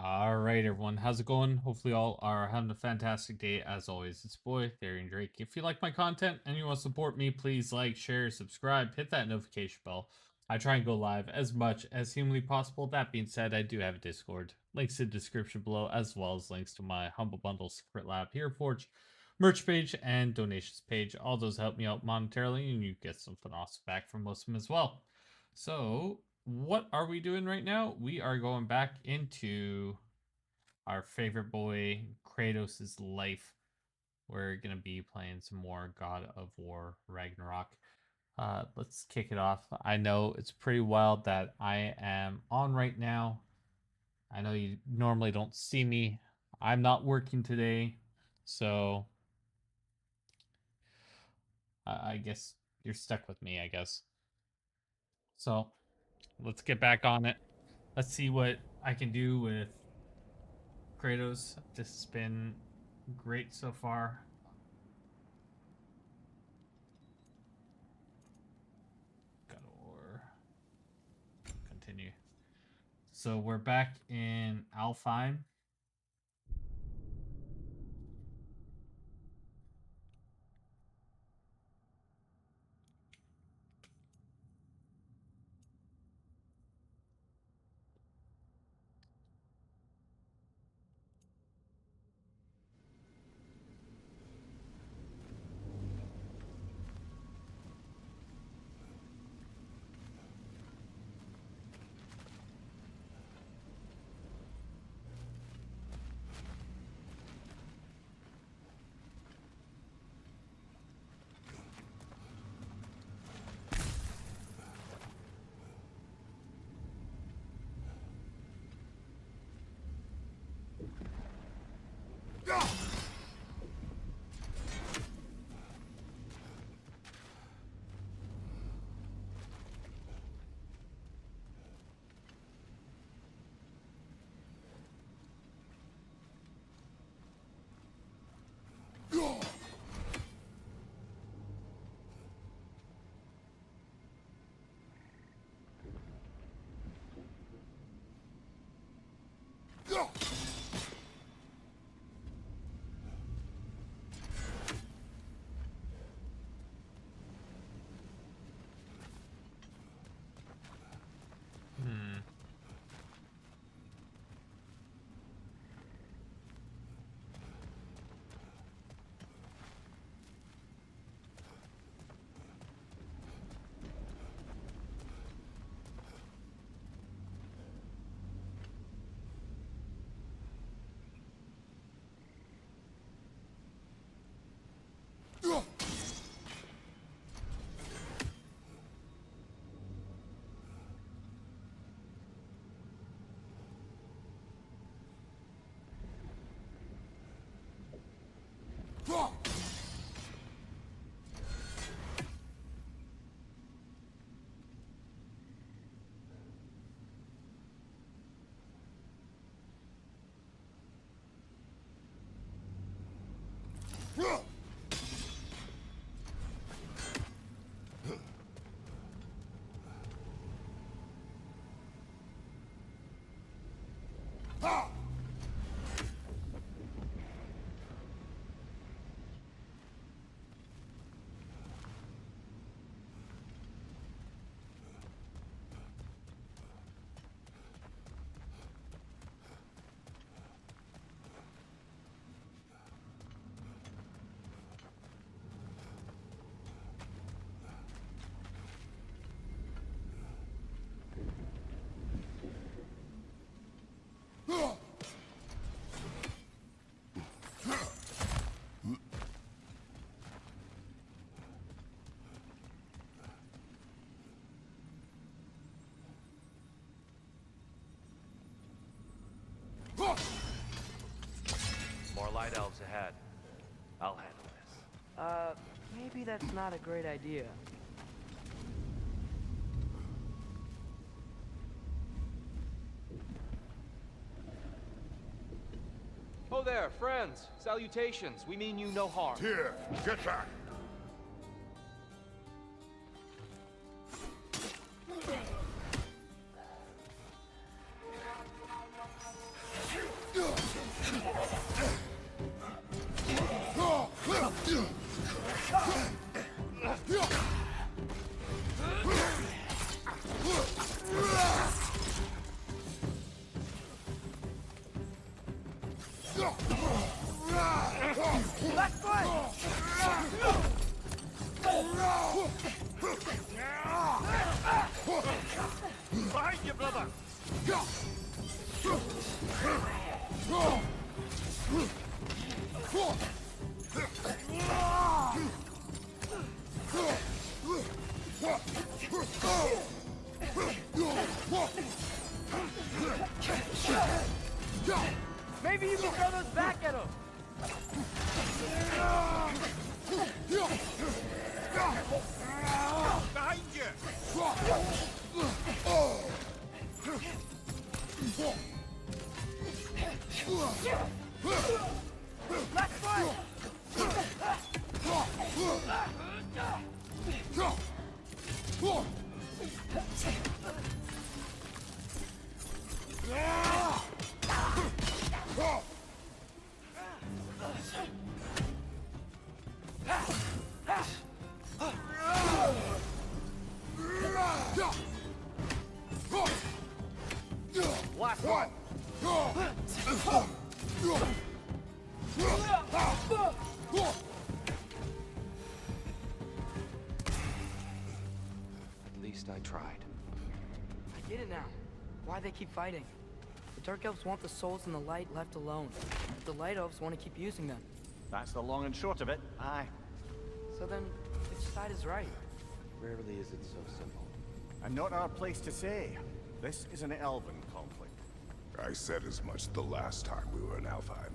All right, everyone. How's it going? Hopefully, all are having a fantastic day. As always, it's your boy, Darian Drake. If you like my content and you want to support me, please like, share, subscribe, hit that notification bell. I try and go live as much as humanly possible. That being said, I do have a Discord. Links in the description below, as well as links to my Humble Bundle Secret Lab here, Forge merch page and donations page. All those help me out monetarily, and you get something awesome back from most of them as well. So, what are we doing right now? We are going back into our favorite boy Kratos' life. We're gonna be playing some more God of War Ragnarok. Let's kick it off. I know it's pretty wild that I am on right now. I know you normally don't see me. I'm not working today, so I guess you're stuck with me, I guess. So let's get back on it. Let's see what I can do with Kratos. This has been great so far. God of War. Continue. So we're back in Alfheim. Hmm. More light elves ahead. I'll handle this. Maybe that's not a great idea. Oh there, friends. Salutations. We mean you no harm. Here, get back. Maybe you can throw those back at him. Behind you! Left foot. Last one! At least I tried. I get it now. Why they keep fighting. The Dark Elves want the souls in the light left alone. The Light Elves want to keep using them. That's the long and short of it. Aye. So then, which side is right? Rarely is it so simple. And not our place to say. This is an elven conflict. I said as much the last time we were in Alfheim.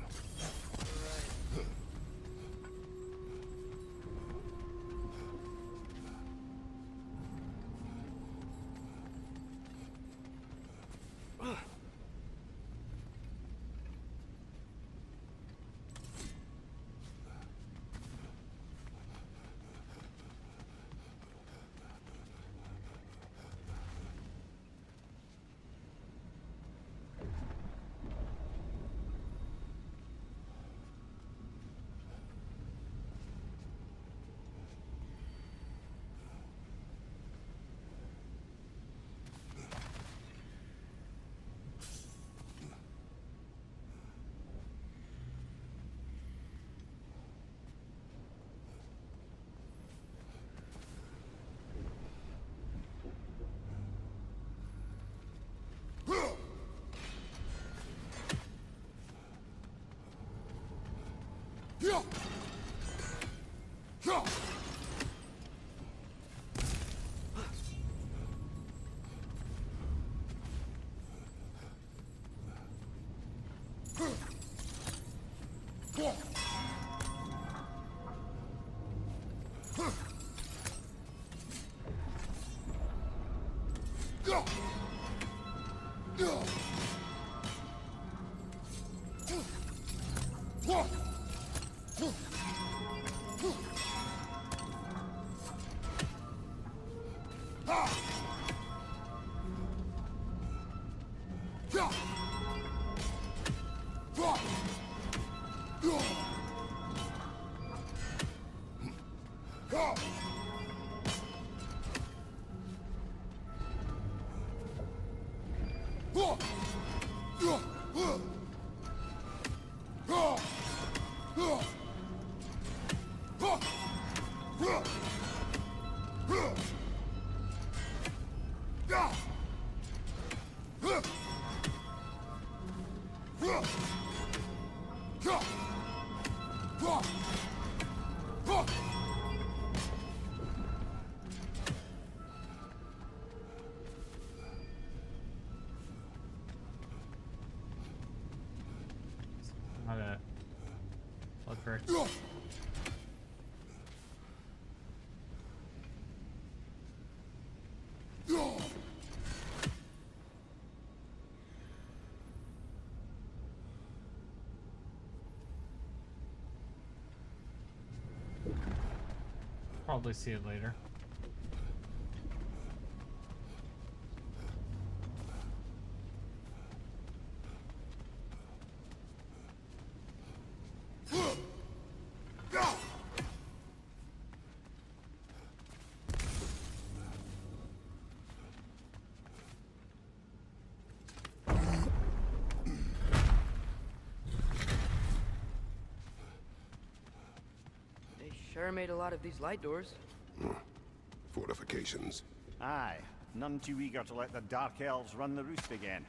Okay. Look for it. Probably see it later. They sure made a lot of these light doors. Fortifications. Aye. None too eager to let the Dark Elves run the roost again.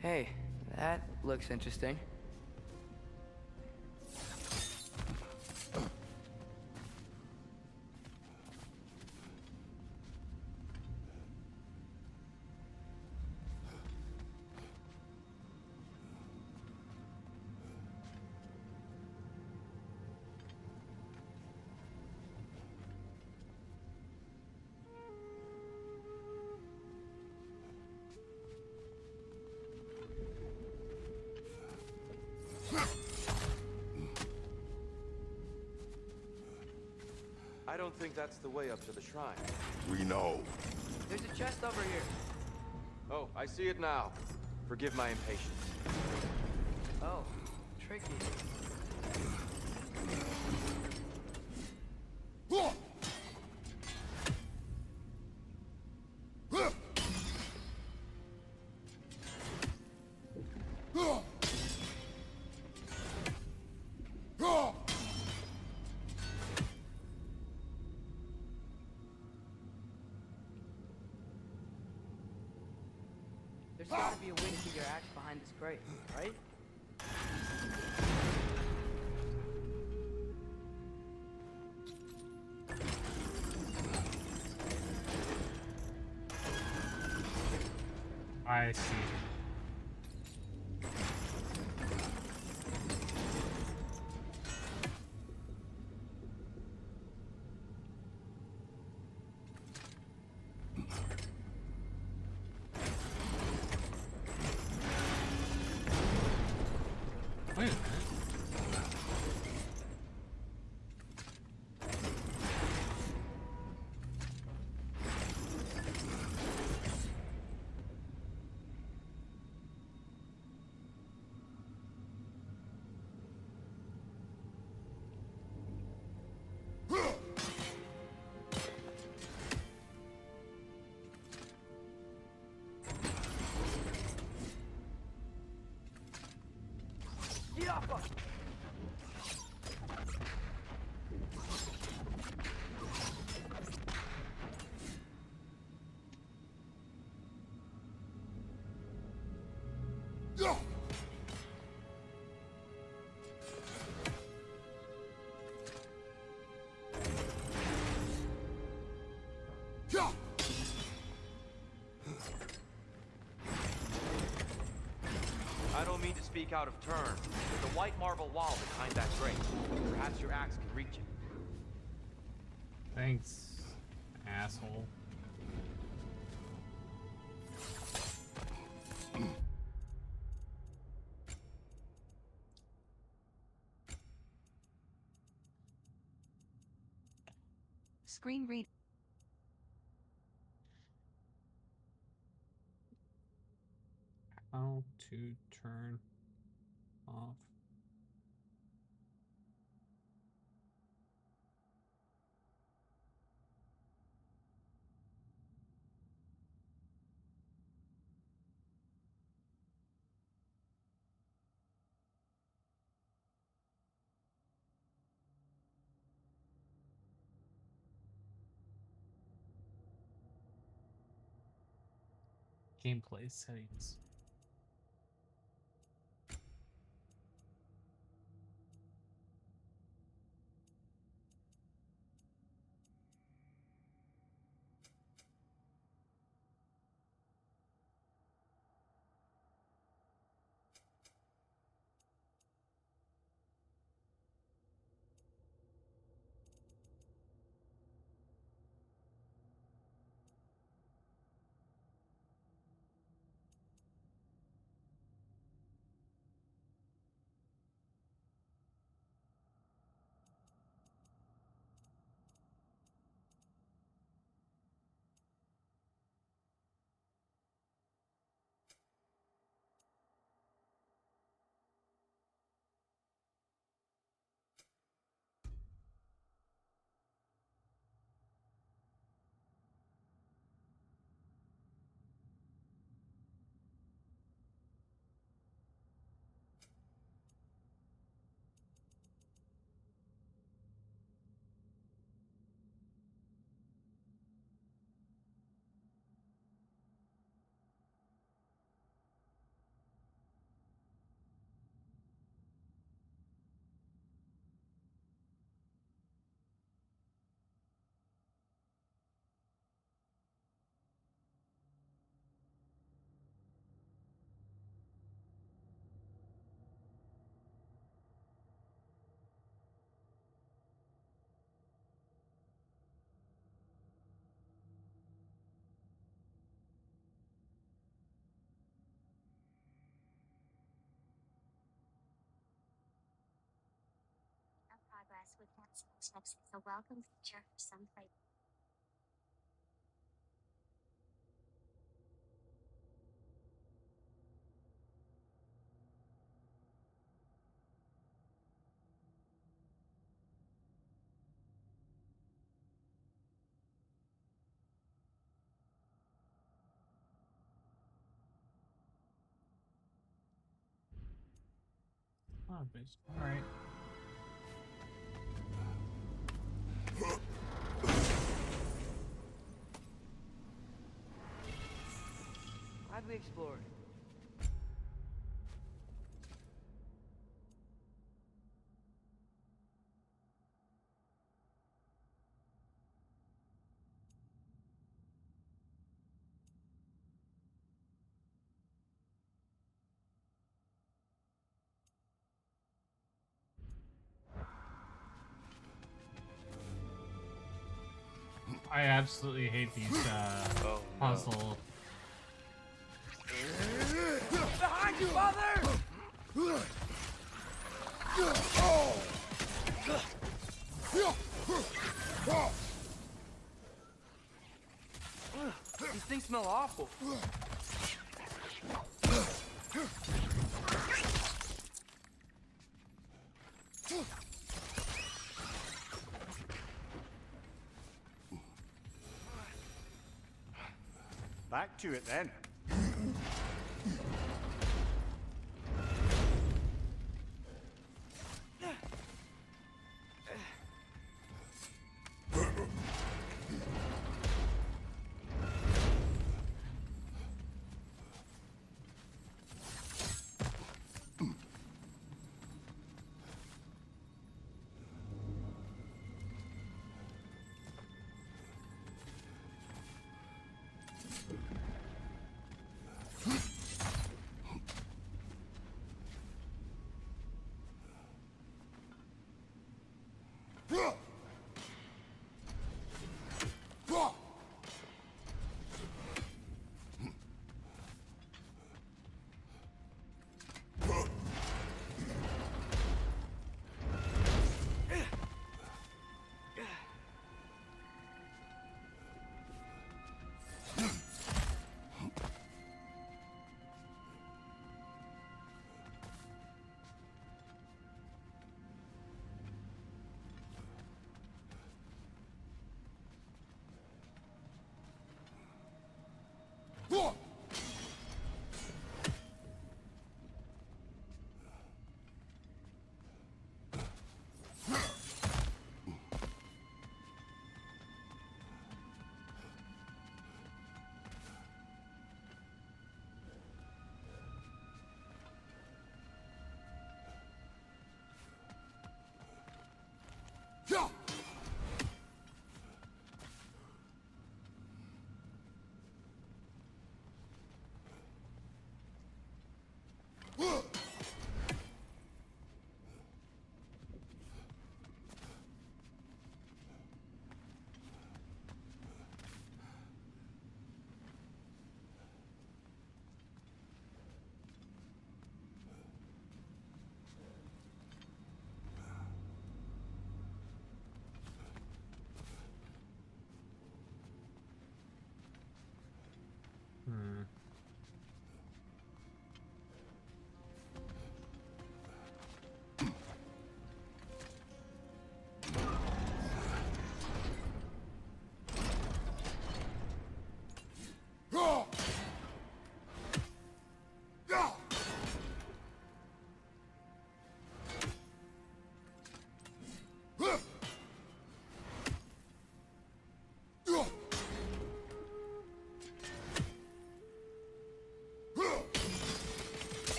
Hey, that looks interesting. I don't think that's the way up to the shrine. We know. There's a chest over here. Oh, I see it now. Forgive my impatience. Oh, tricky. There's gotta be a way to get your axe behind this crate, right? I see. Wait a minute. I don't mean to speak out of turn, but the white marble wall behind that grate. Perhaps your axe can reach it. Thanks, asshole. Screen read. How to turn off. Gameplay settings. chips is a welcome feature for some flavors. Oh, bitch. All right. How'd we explore it? I absolutely hate these puzzle. Behind you, father! These things smell awful. Back to it then.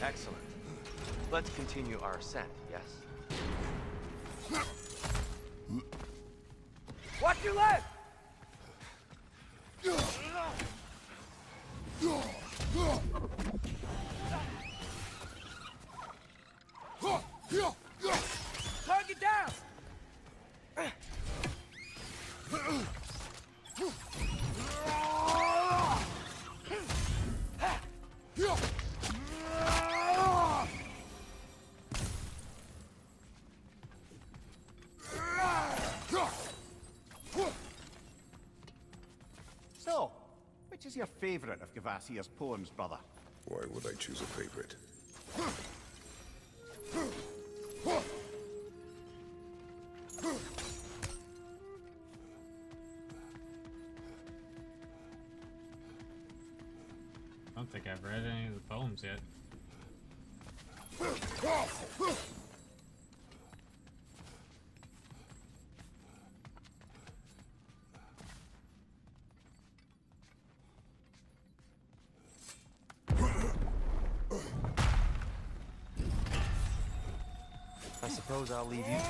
Excellent. Let's continue our ascent, yes? Watch your left! Target down! Who's your favorite of Gavassia's poems, brother? Why would I choose a favorite? I don't think I've read any of the poems yet. I suppose I'll leave you to it.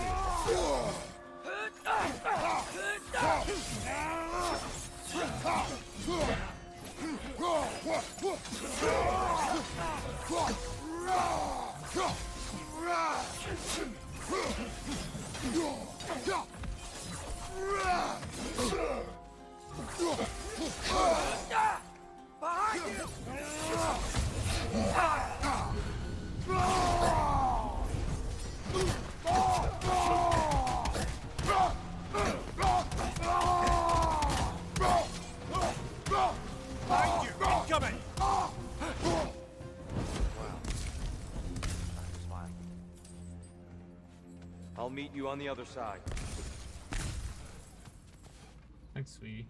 I'll meet you on the other side. Thanks, sweetie.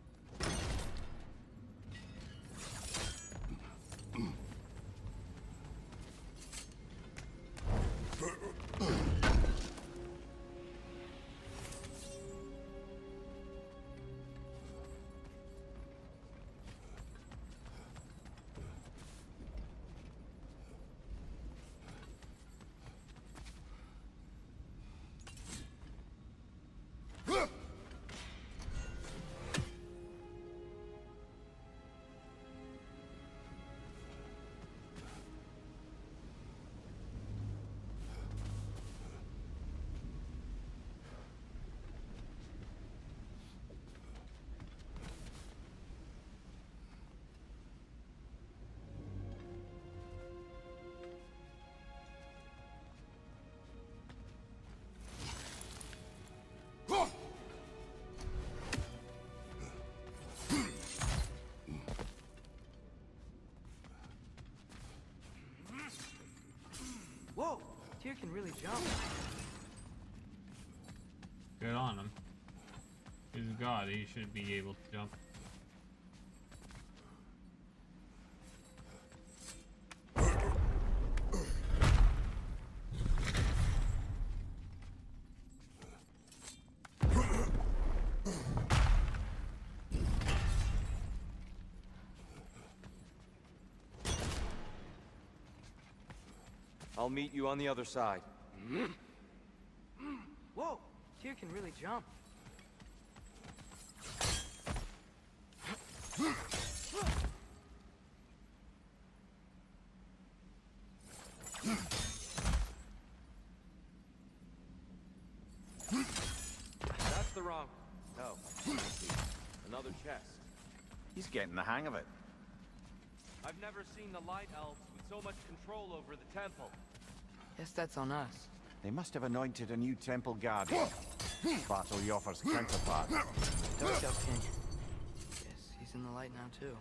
Whoa! Tyr can really jump. Good on him. He's a god. He should be able to jump. I'll meet you on the other side. Whoa! Tyr can really jump. That's the wrong... No. Another chest. He's getting the hang of it. I've never seen the Light Elves with so much control over the temple. Guess that's on us. They must have anointed a new temple guardian. Battle Yoffer's counterpart. Dark Elf King. Guess he's in the light now, too.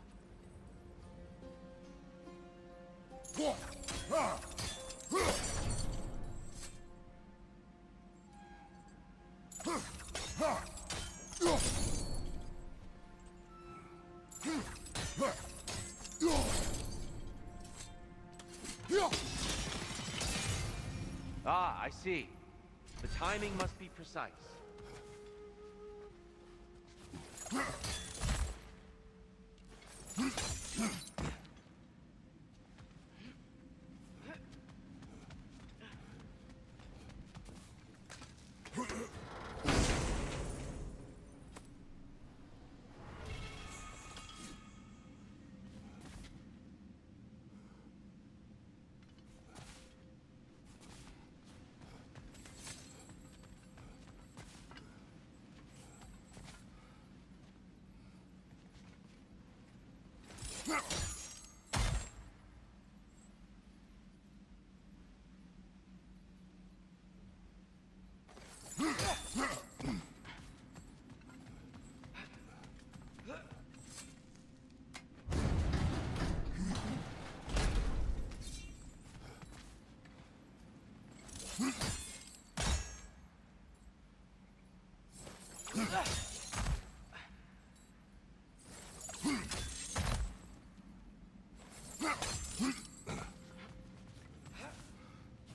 Ah, I see. The timing must be precise.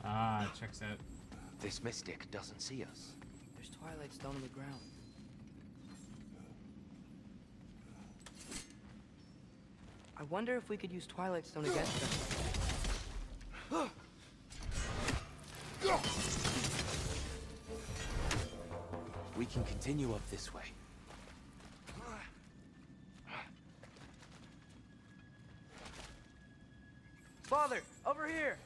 Ah, checks out. This mystic doesn't see us. There's twilight stone on the ground. I wonder if we could use twilight stone against them. We can continue up this way. Father, over here!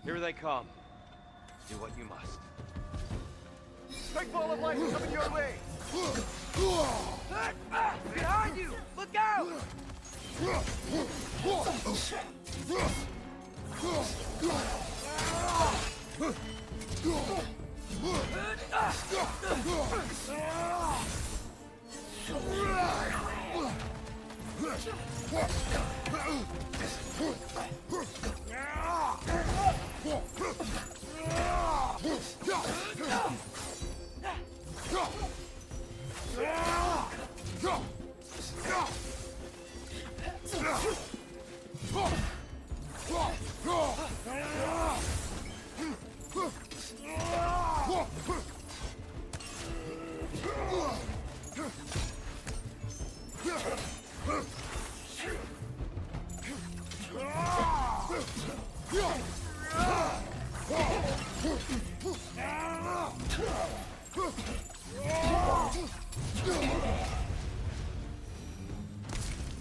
Here they come. Do what you must. Big ball of light coming your way! Behind you! Look out!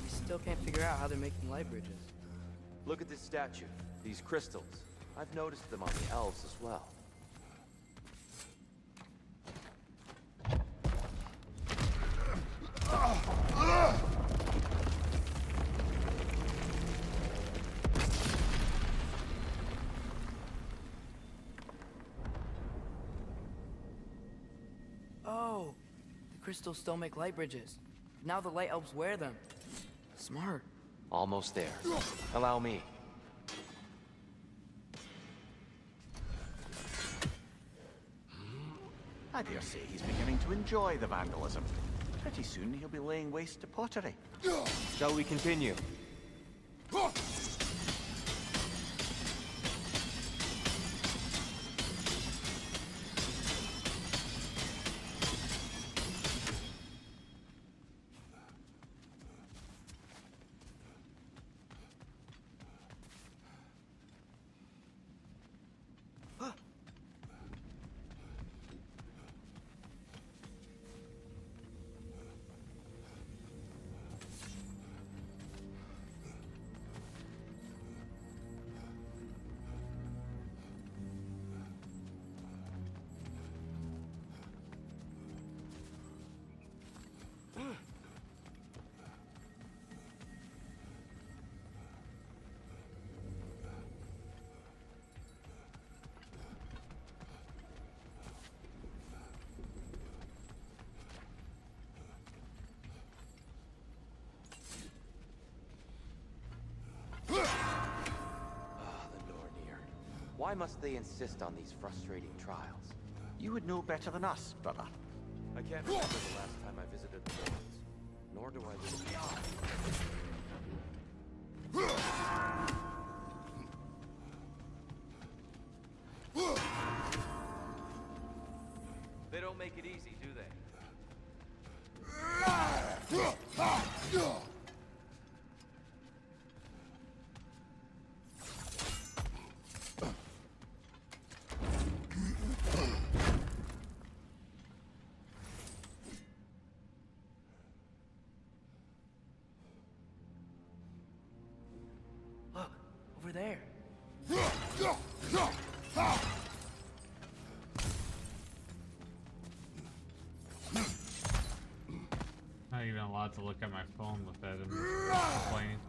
We still can't figure out how they're making light bridges. Look at this statue. These crystals. I've noticed them on the elves as well. Oh, the crystals still make light bridges. Now the light elves wear them. Smart. Almost there. Allow me. I dare say he's beginning to enjoy the vandalism. Pretty soon he'll be laying waste to pottery. Shall we continue? Why must they insist on these frustrating trials? You would know better than us, brother. I can't remember the last time I visited the Nords, nor do I live beyond. They don't make it easy, do they? Look, over there. Not even allowed to look at my phone without him complaining.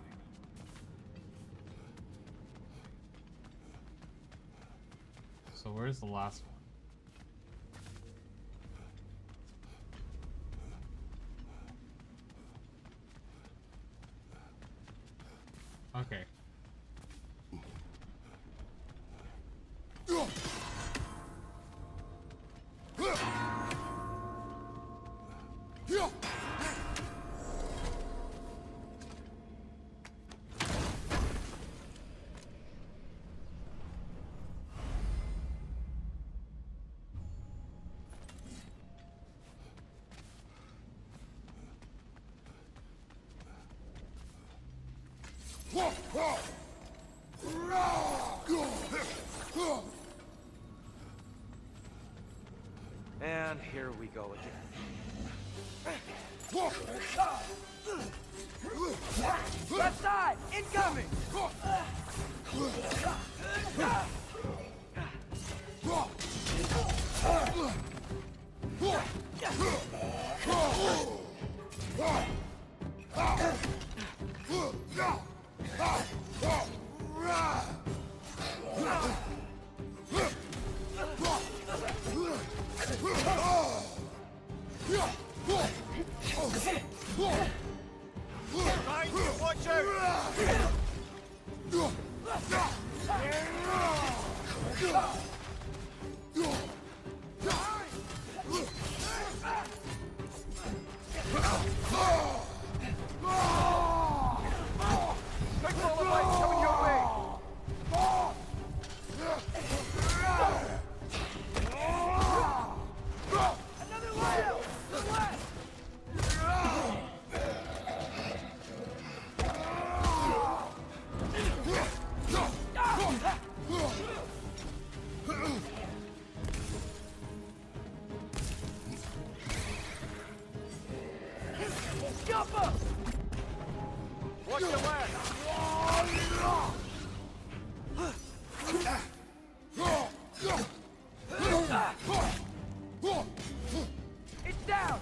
So where's the last one? Okay. And here we go again. Left side! Incoming! Watch your left! It's down!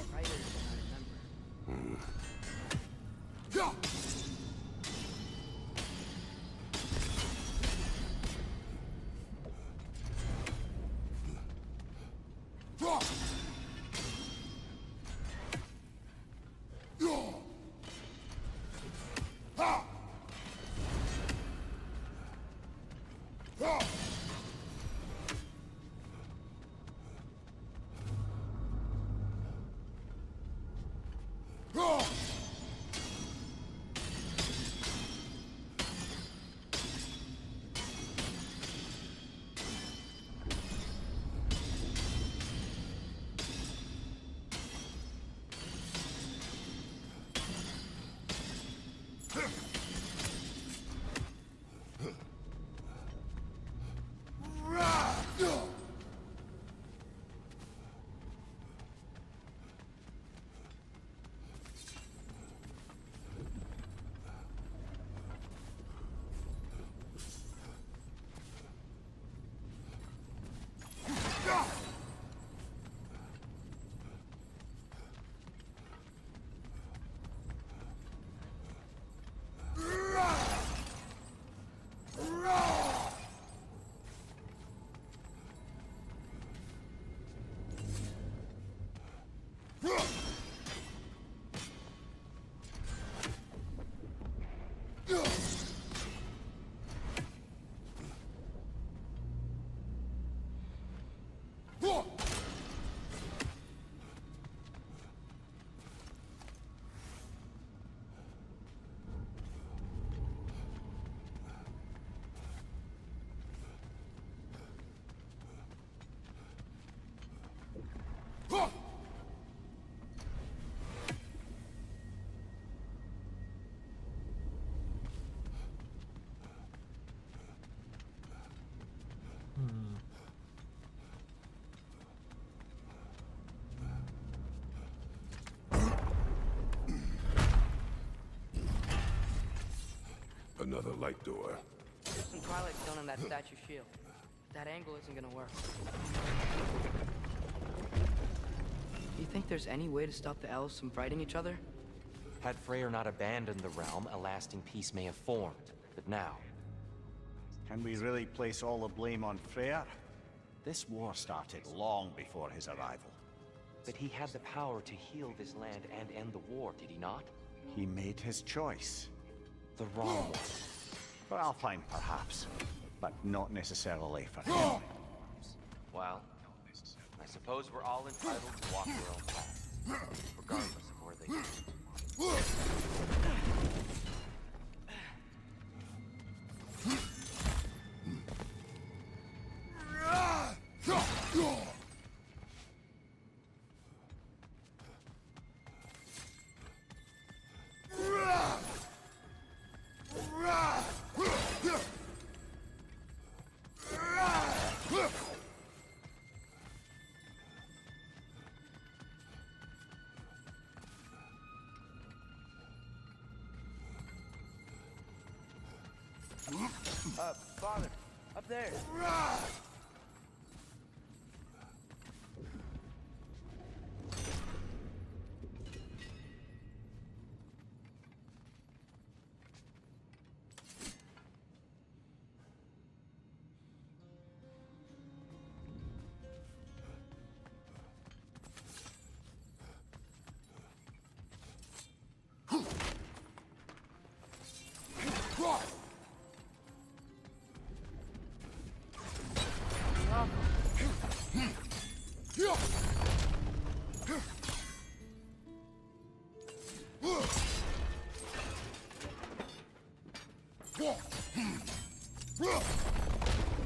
Right than I remember. Another light door. There's some Twilight Stone on that statue shield. That angle isn't gonna work. Do you think there's any way to stop the elves from fighting each other? Had Freyr not abandoned the realm, a lasting peace may have formed. But now, Can we really place all the blame on Freyr? This war started long before his arrival. but he had the power to heal this land and end the war, did he not? He made his choice. The wrong one. For Alpine, perhaps, but not necessarily for him. Well, I suppose we're all entitled to walk our own path, regardless of where they lead. Father, up there.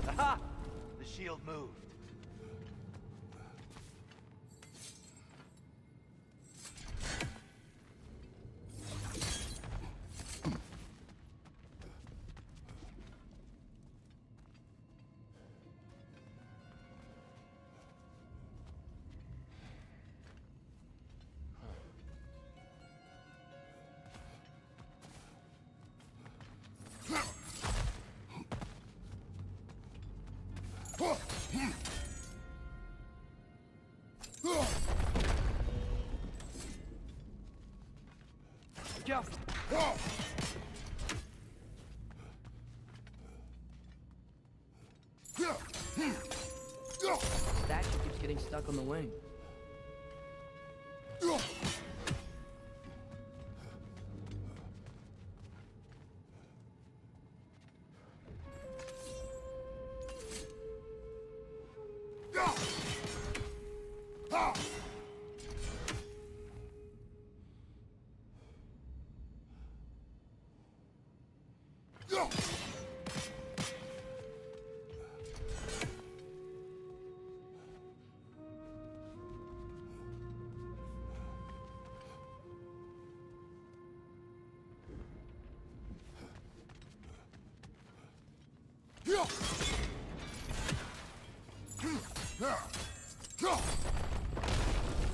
Aha! The shield moved. Go. Statue keeps getting stuck on the wing.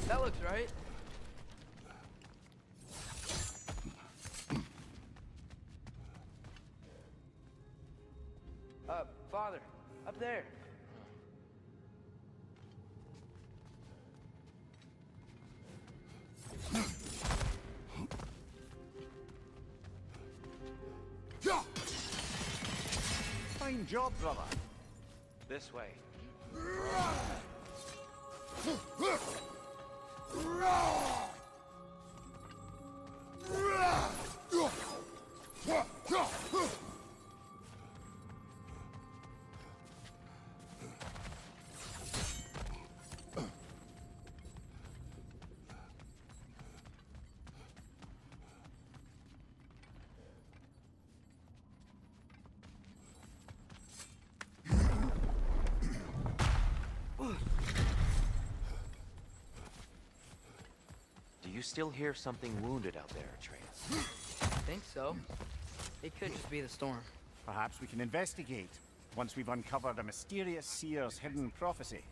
That looks right. Father, up there. Fine job, brother. This way. Do you still hear something wounded out there, Atreus? I think so. It could just be the storm. Perhaps we can investigate once we've uncovered a mysterious seer's hidden prophecy.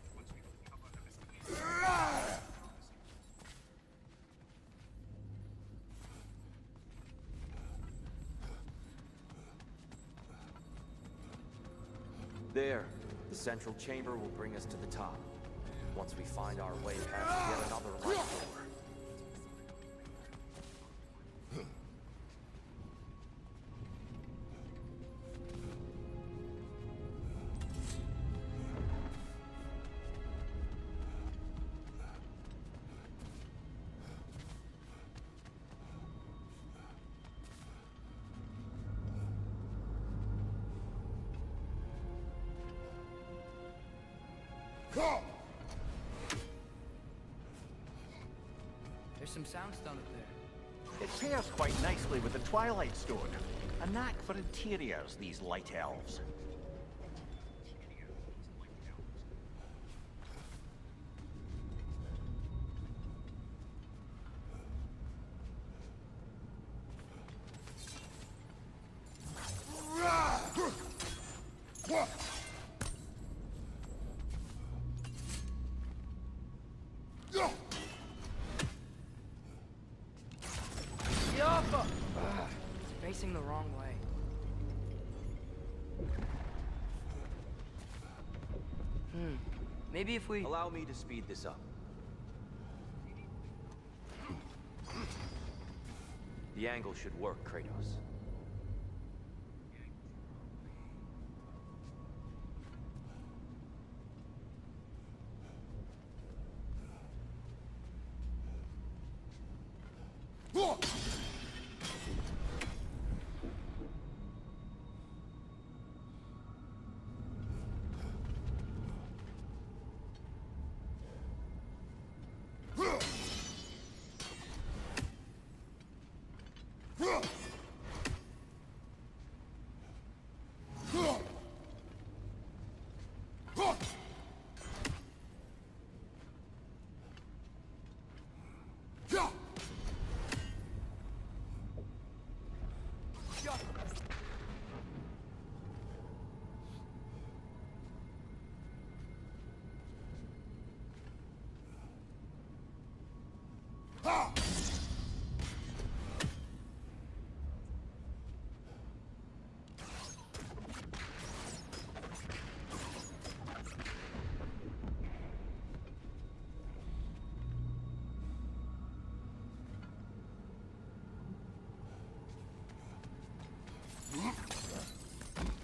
There. The central chamber will bring us to the top. Once we find our way past yet another light door. There's some soundstone up there. It pairs quite nicely with the Twilight Stone. A knack for interiors, these light elves. Facing the wrong way. Maybe if we... Allow me to speed this up. The angle should work, Kratos.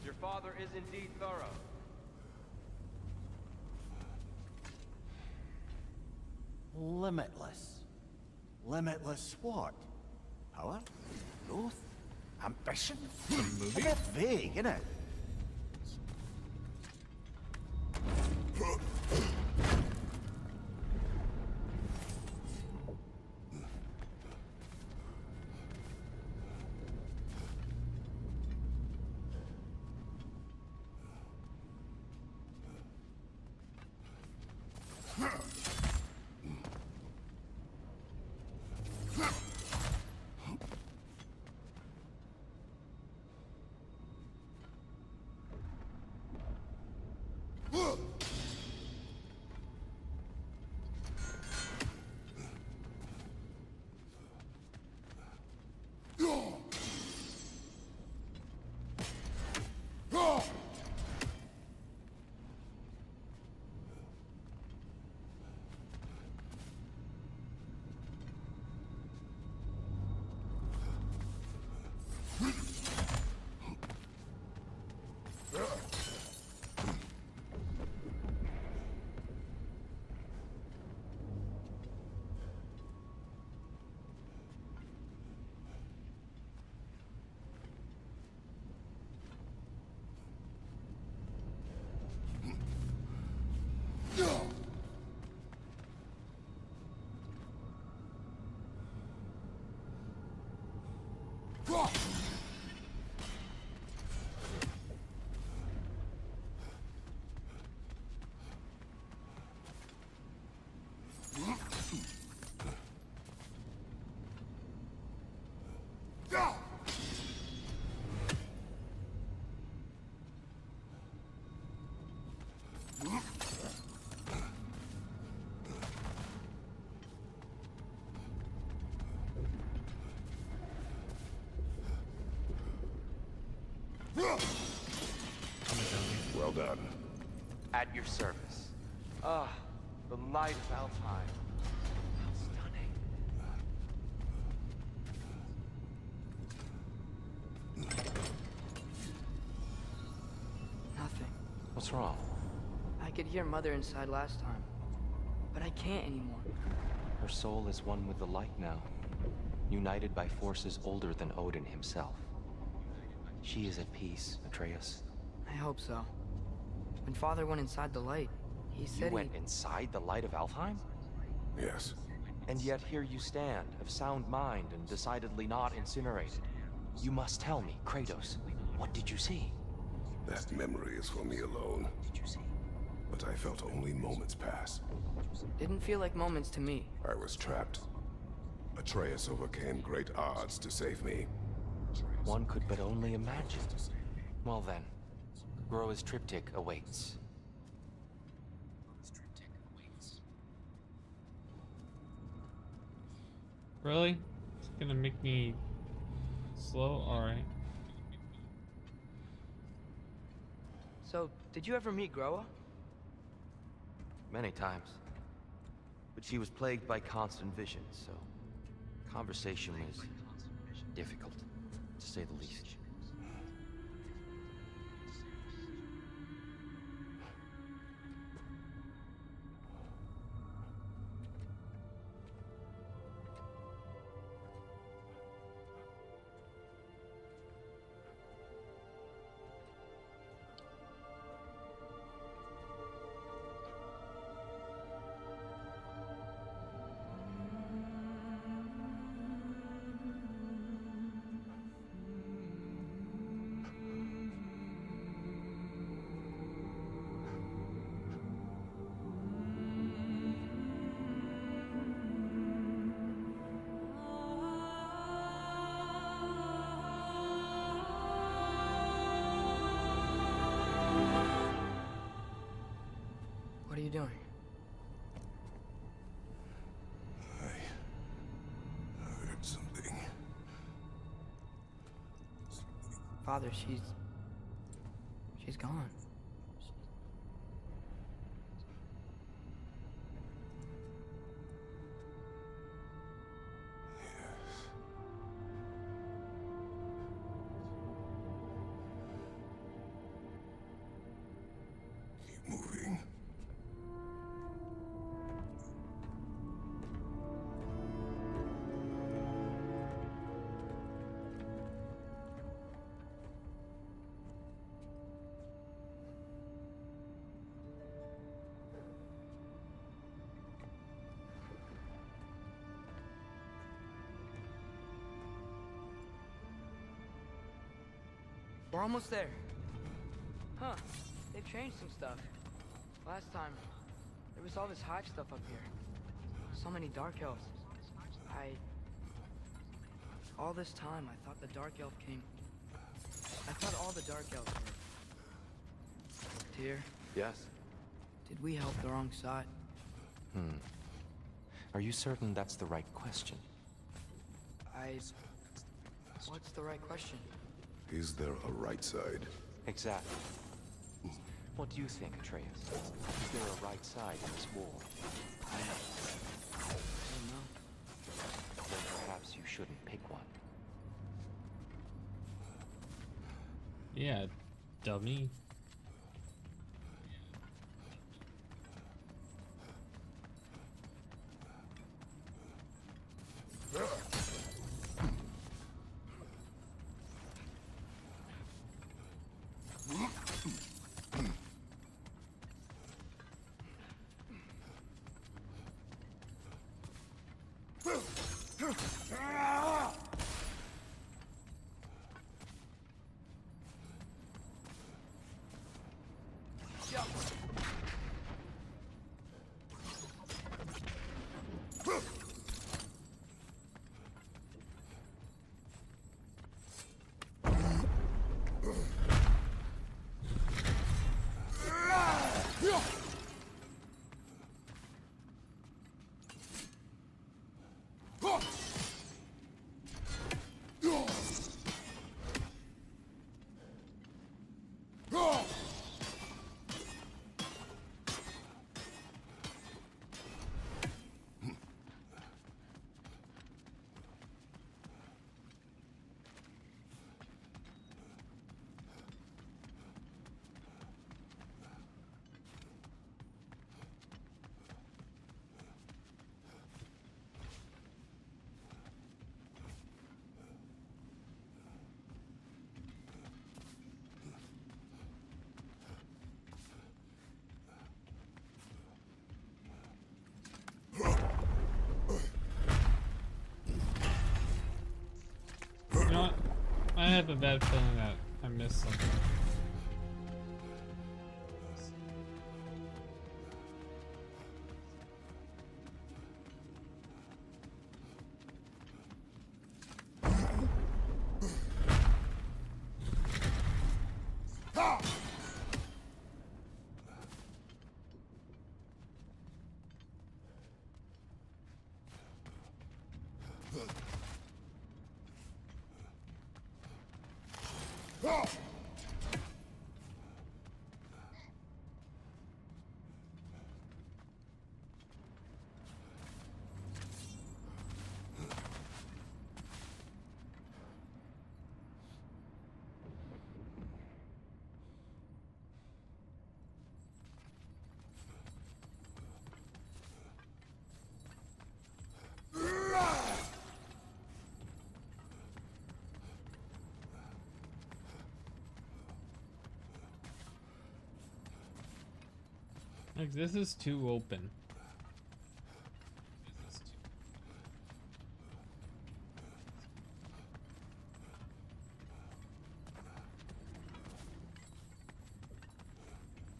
Your father is indeed thorough. Limitless. Limitless what? Power? Growth? Ambition? A bit vague, isn't it? done. At your service. Ah, the light of Alfheim. How stunning. Nothing. What's wrong? I could hear Mother inside last time, but I can't anymore. Her soul is one with the light now, united by forces older than Odin himself. She is at peace, Atreus. I hope so. When Father went inside the light, he You said went inside the light of Alfheim? Yes. And yet here you stand, of sound mind and decidedly not incinerated. You must tell me, Kratos, what did you see? That memory is for me alone. But I felt only moments pass. Didn't feel like moments to me. I was trapped. Atreus overcame great odds to save me. One could but only imagine. Well then, Groa's triptych awaits. Really? It's gonna make me slow? Alright. So, did you ever meet Groa? Many times. But she was plagued by constant visions, so conversation was difficult, to say the least. What are you doing? I heard something. Father, she's gone. Keep moving. We're almost there. Huh. They've changed some stuff. Last time, there was all this hive stuff up here. So many Dark Elves. All this time, I thought the Dark Elf King... I thought all the Dark Elves were... Tyr, Yes? did we help the wrong side? Are you certain that's the right question? What's the right question? Is there a right side? Exactly. What do you think, Atreus? Is there a right side in this war? I don't know. Then perhaps you shouldn't pick one. Yeah, dummy. have a bad feeling that I missed something. Like, this is too open.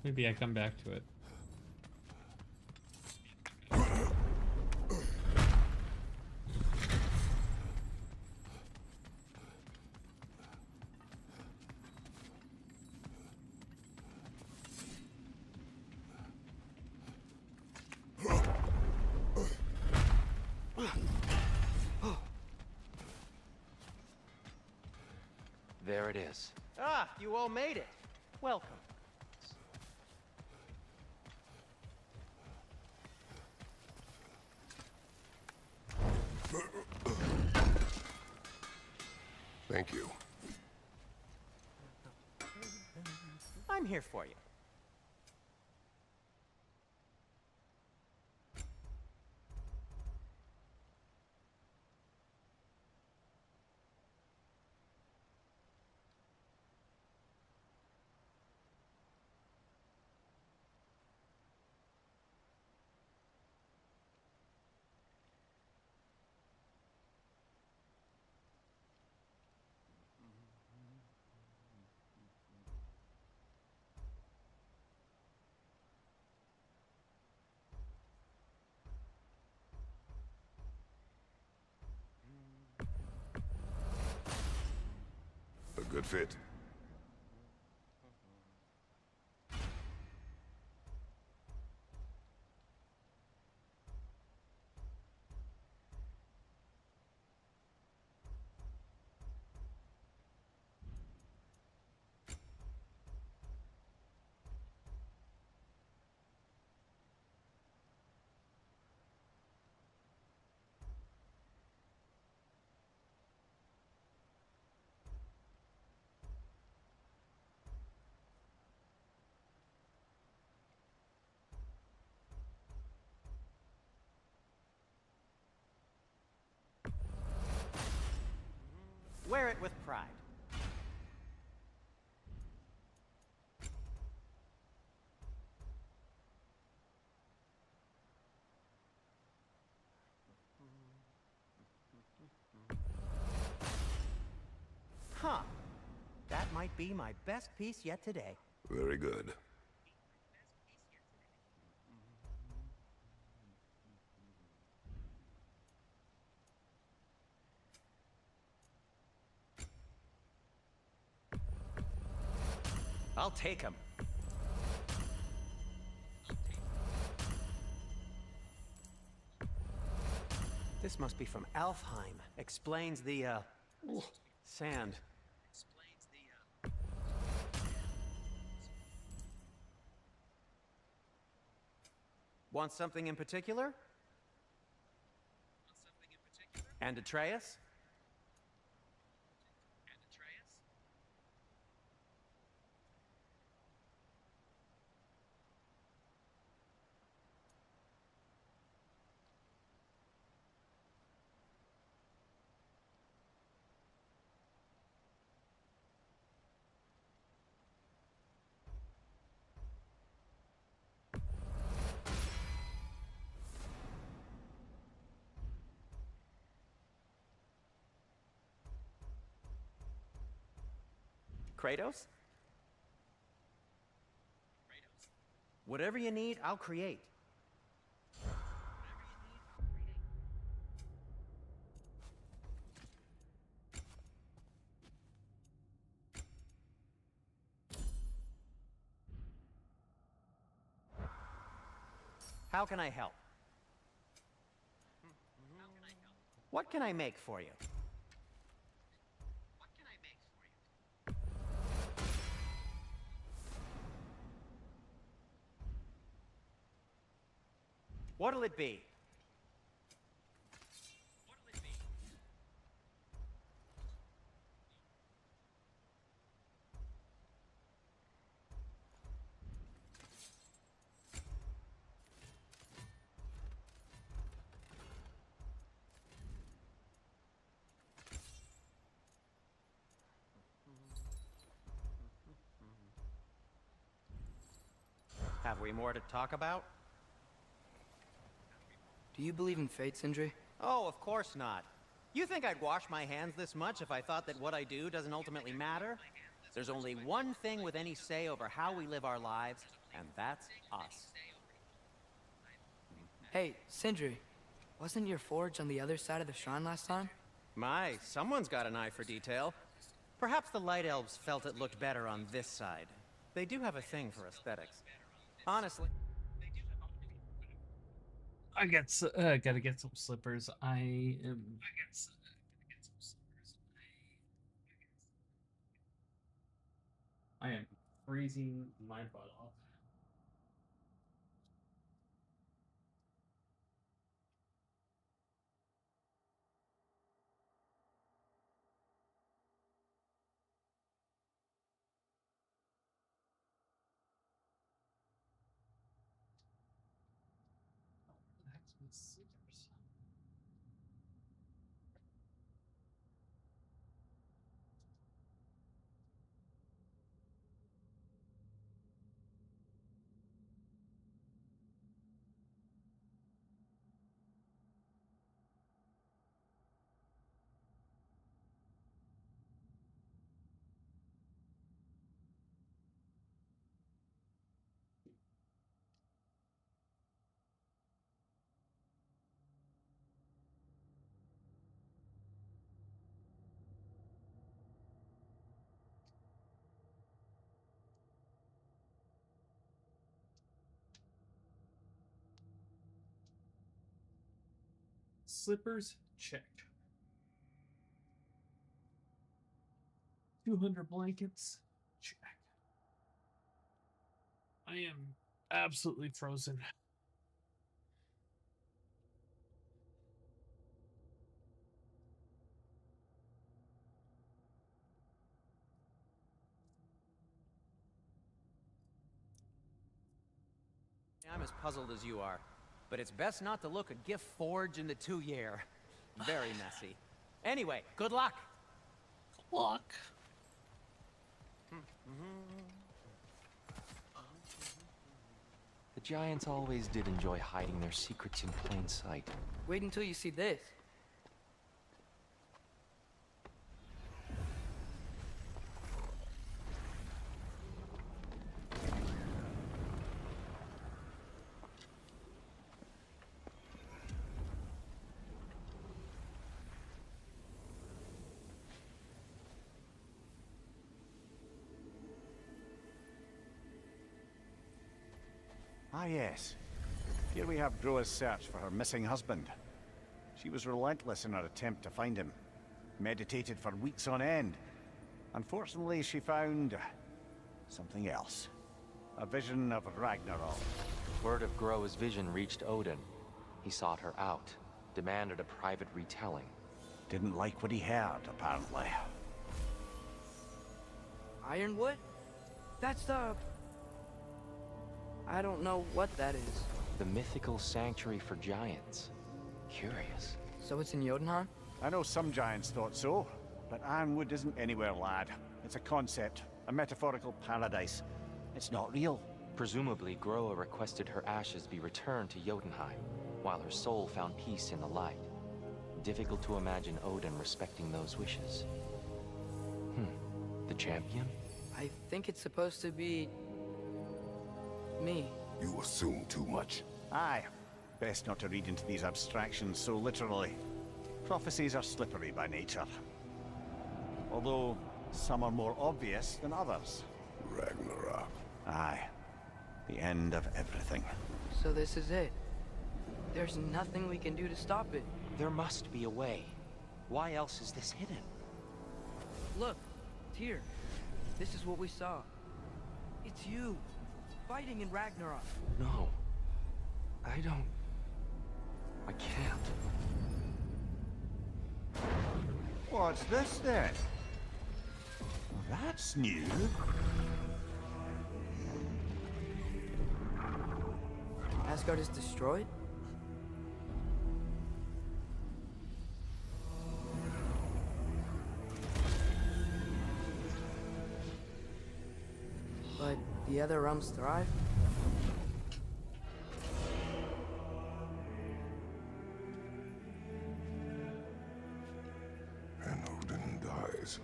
Maybe I come back to it. There it is. Ah, you all made it. Welcome. Thank you. I'm here for you. A good fit. Wear it with pride. Huh. That might be my best piece yet today. Very good. I'll take him. This must be from Alfheim. Explains the, sand. Want something in particular? And Atreus? Kratos? Whatever you need, I'll create. How can I help? What can I make for you? What'll it be? Have we more to talk about? Do you believe in fate, Sindri? Oh, of course not. You think I'd wash my hands this much if I thought that what I do doesn't ultimately matter? There's only one thing with any say over how we live our lives, and that's us. Hey, Sindri, wasn't your forge on the other side of the shrine last time? My, someone's got an eye for detail. Perhaps the Light Elves felt it looked better on this side. They do have a thing for aesthetics. Honestly. Gotta get some slippers. I am freezing my butt off. What the heck's my slippers? Slippers, check. 200 blankets, check. I am absolutely frozen. I'm as puzzled as you are, but it's best not to look a gift forge in the 2-year. Very messy. Anyway, good luck. Luck. The giants always did enjoy hiding their secrets in plain sight. Wait until you see this. Ah, yes. Here we have Groa's search for her missing husband. She was relentless in her attempt to find him. Meditated for weeks on end. Unfortunately, she found something else. A vision of Ragnarok. Word of Groa's vision reached Odin. He sought her out, demanded a private retelling. Didn't like what he heard, apparently. Ironwood? That's the... I don't know what that is. The mythical sanctuary for giants. Curious. So it's in Jotunheim? I know some giants thought so, but Ironwood isn't anywhere, lad. It's a concept, a metaphorical paradise. It's not real. Presumably, Groa requested her ashes be returned to Jotunheim, while her soul found peace in the light. Difficult to imagine Odin respecting those wishes. The champion? I think it's supposed to be... me. You assume too much. Aye. Best not to read into these abstractions so literally. Prophecies are slippery by nature. Although, some are more obvious than others. Ragnarok. Aye. The end of everything. So this is it. There's nothing we can do to stop it. There must be a way. Why else is this hidden? Look, Tyr. This is what we saw. It's you, fighting in Ragnarok. No. I don't... I can't. What's this then? Well, that's new. Asgard is destroyed? But the other realms thrive? And Odin dies.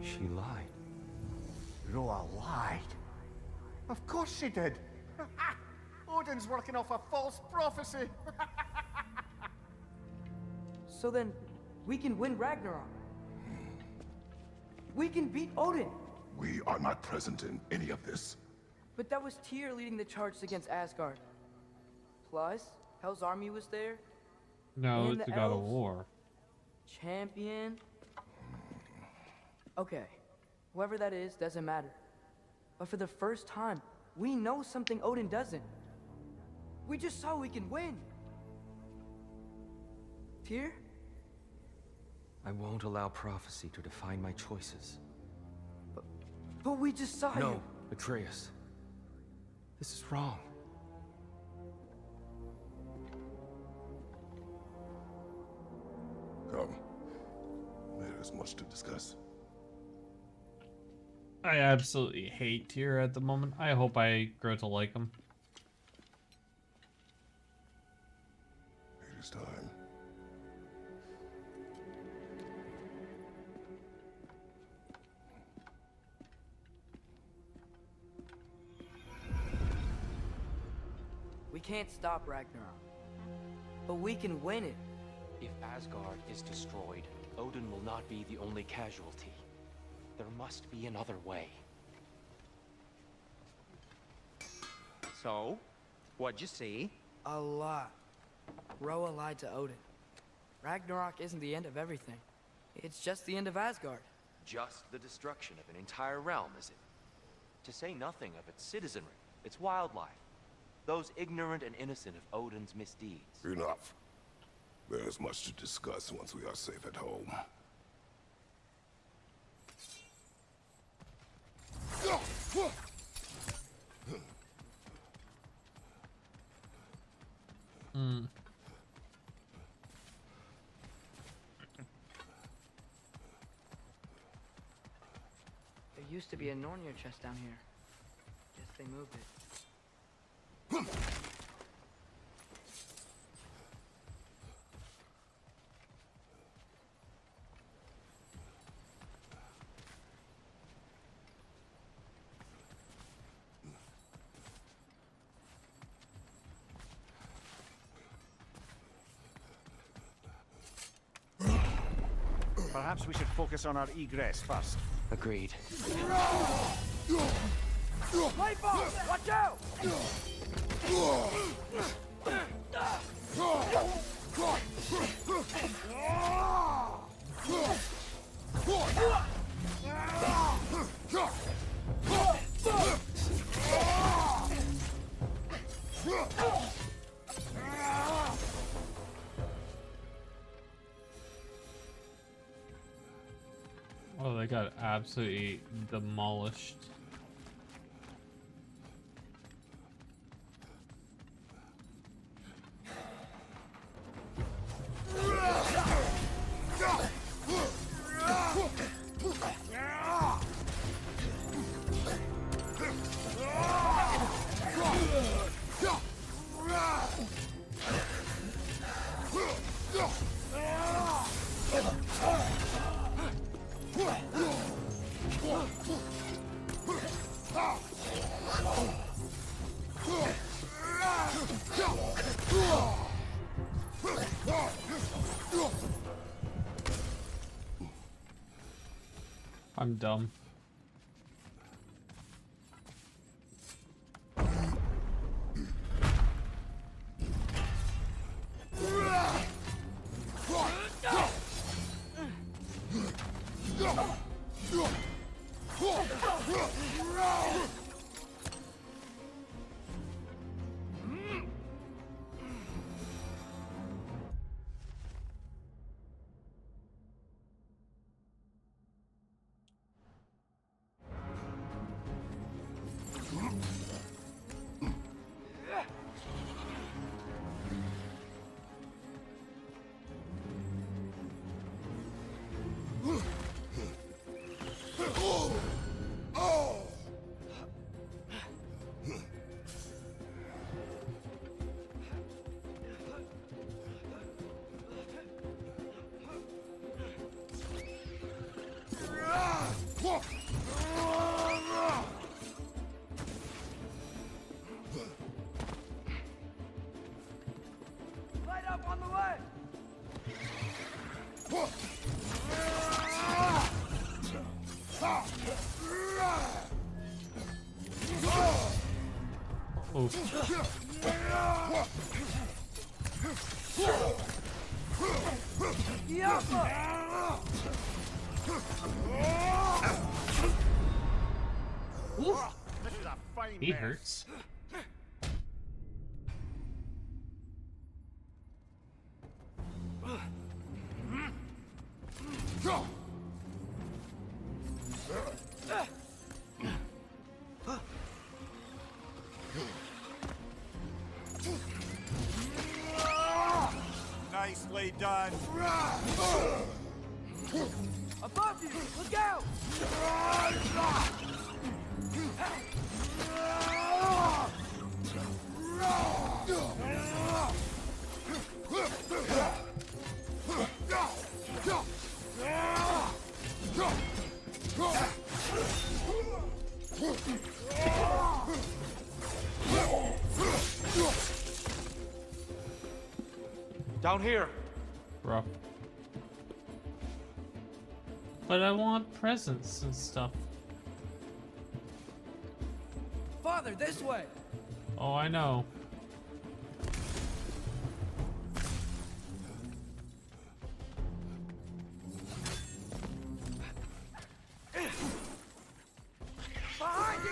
She lied. Roa lied. Of course she did. Odin's working off a false prophecy. So then, we can win Ragnarok. We can beat Odin. We are not present in any of this. But that was Tyr leading the charge against Asgard. Plus, Hell's army was there. No, And it's the the God of elves? War. Champion. Okay, whoever that is doesn't matter. But for the first time, we know something Odin doesn't. We just saw we can win. Tyr? I won't allow prophecy to define my choices. But we just saw No, you. Atreus. This is wrong. Come. There is much to discuss. I absolutely hate Tyr at the moment. I hope I grow to like him. It is time. We can't stop Ragnarok. But we can win it. If Asgard is destroyed, Odin will not be the only casualty. There must be another way. So, what'd you see? A lot. Roa lied to Odin. Ragnarok isn't the end of everything. It's just the end of Asgard. Just the destruction of an entire realm, is it? To say nothing of its citizenry, its wildlife, those ignorant and innocent of Odin's misdeeds. Enough. There is much to discuss once we are safe at home. There used to be a Nornir chest down here. Guess they moved it. Perhaps we should focus on our egress first. Agreed. Light bomb! Watch out! Oh, they got absolutely demolished. I'm dumb. Light up on the way! This is a fine He mess. hurts. Nicely done. Above you! Look out! Down here. Rough. But I want presents and stuff. Father, this way! Oh, I know. Behind you!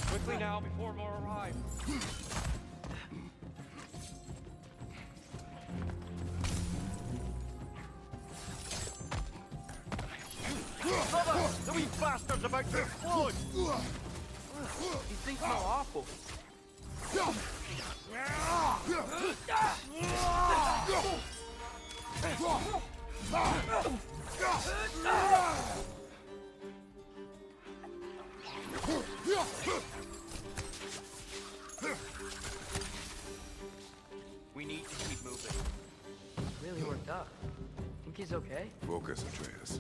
Quickly now, before more arrive. The wee bastard's about to explode. These things smell awful. We need to keep moving. Really worked up. Think he's okay? Focus, Atreus.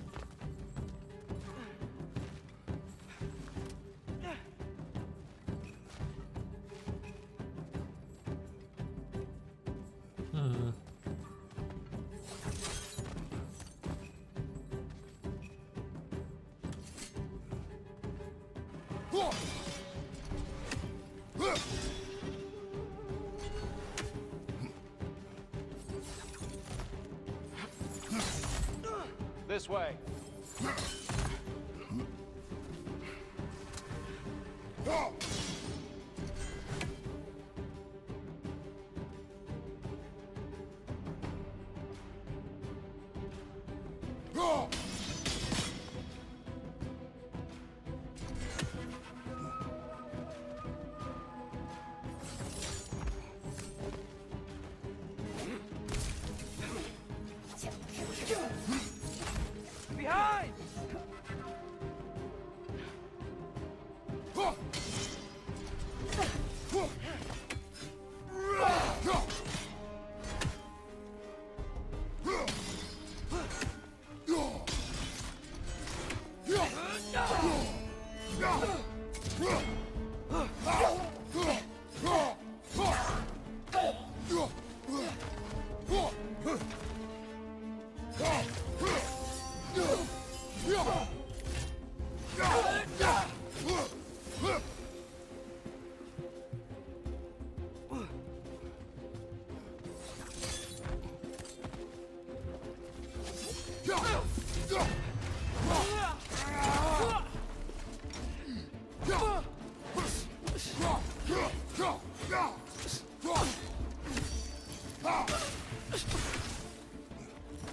This way. Behind!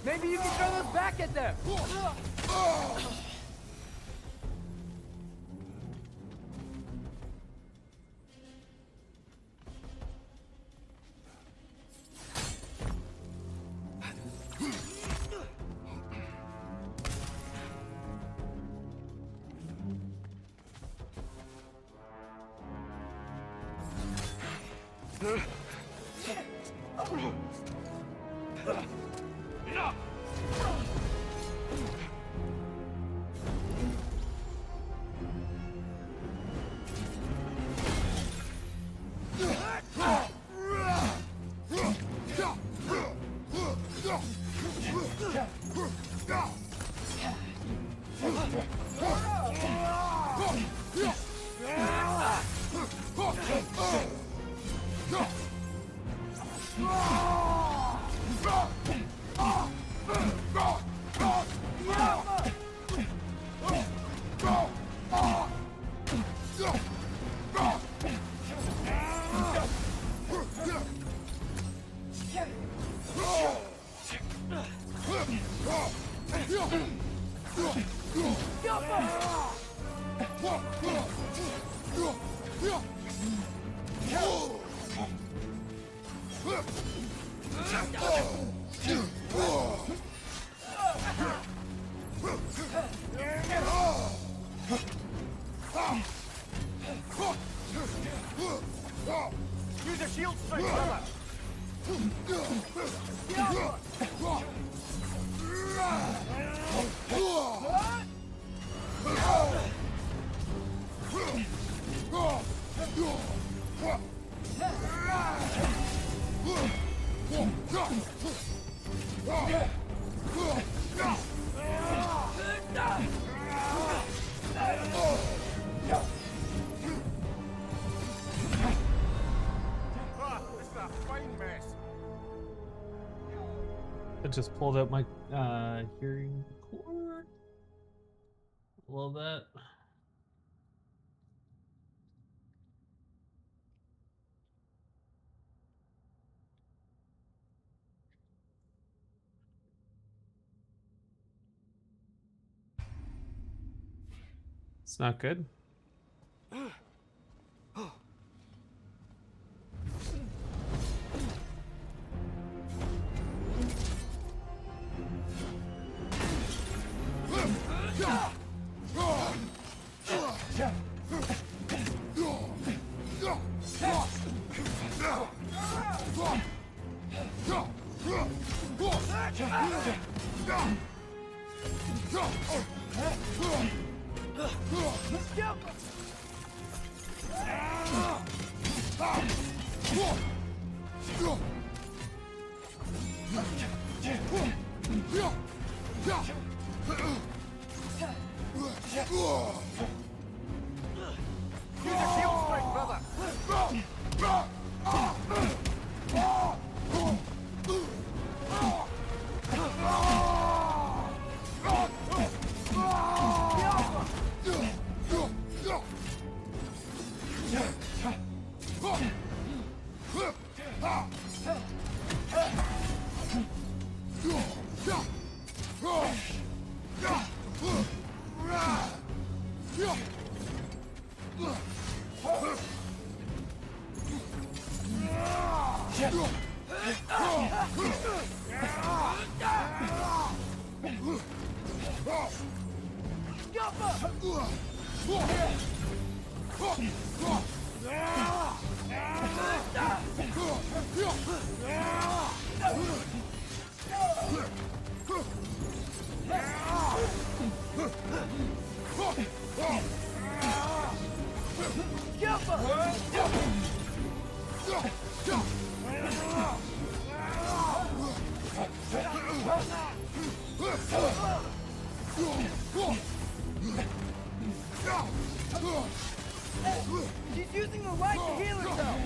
Maybe you can throw those back at them! Use a shield strike, brother! I just pulled out my hearing cord. Love that. It's not good. She's using the light to heal herself!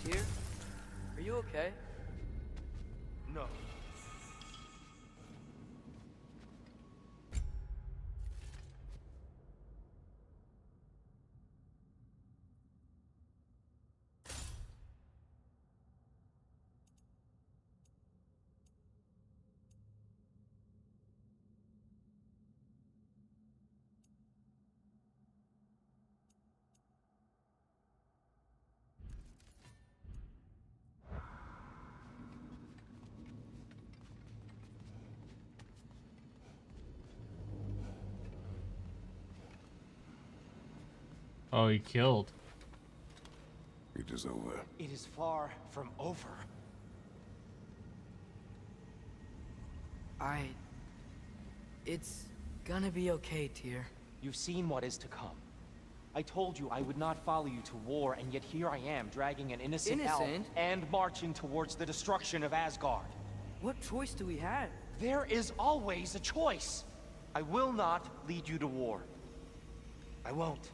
Dear, are you okay? No. Oh, he killed. It is over. It is far from over. It's gonna be okay, Tyr. You've seen what is to come. I told you I would not follow you to war, and yet here I am, dragging an innocent elf Innocent? and marching towards the destruction of Asgard. What choice do we have? There is always a choice. I will not lead you to war. I won't.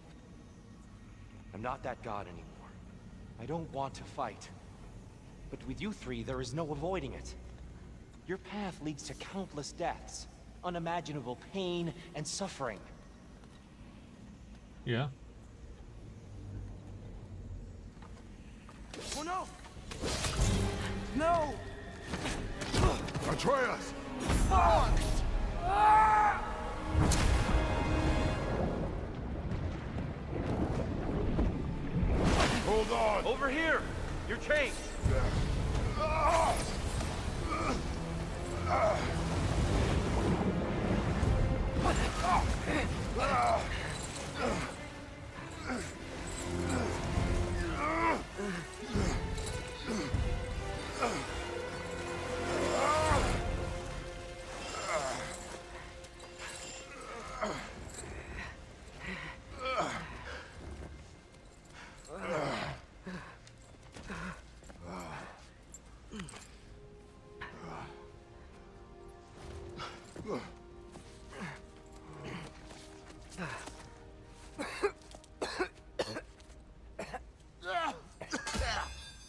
I'm not that god anymore. I don't want to fight. But with you three, there is no avoiding it. Your path leads to countless deaths, unimaginable pain and suffering. Yeah. Oh no! No! Atreus! Hold on! Over here! You're chained!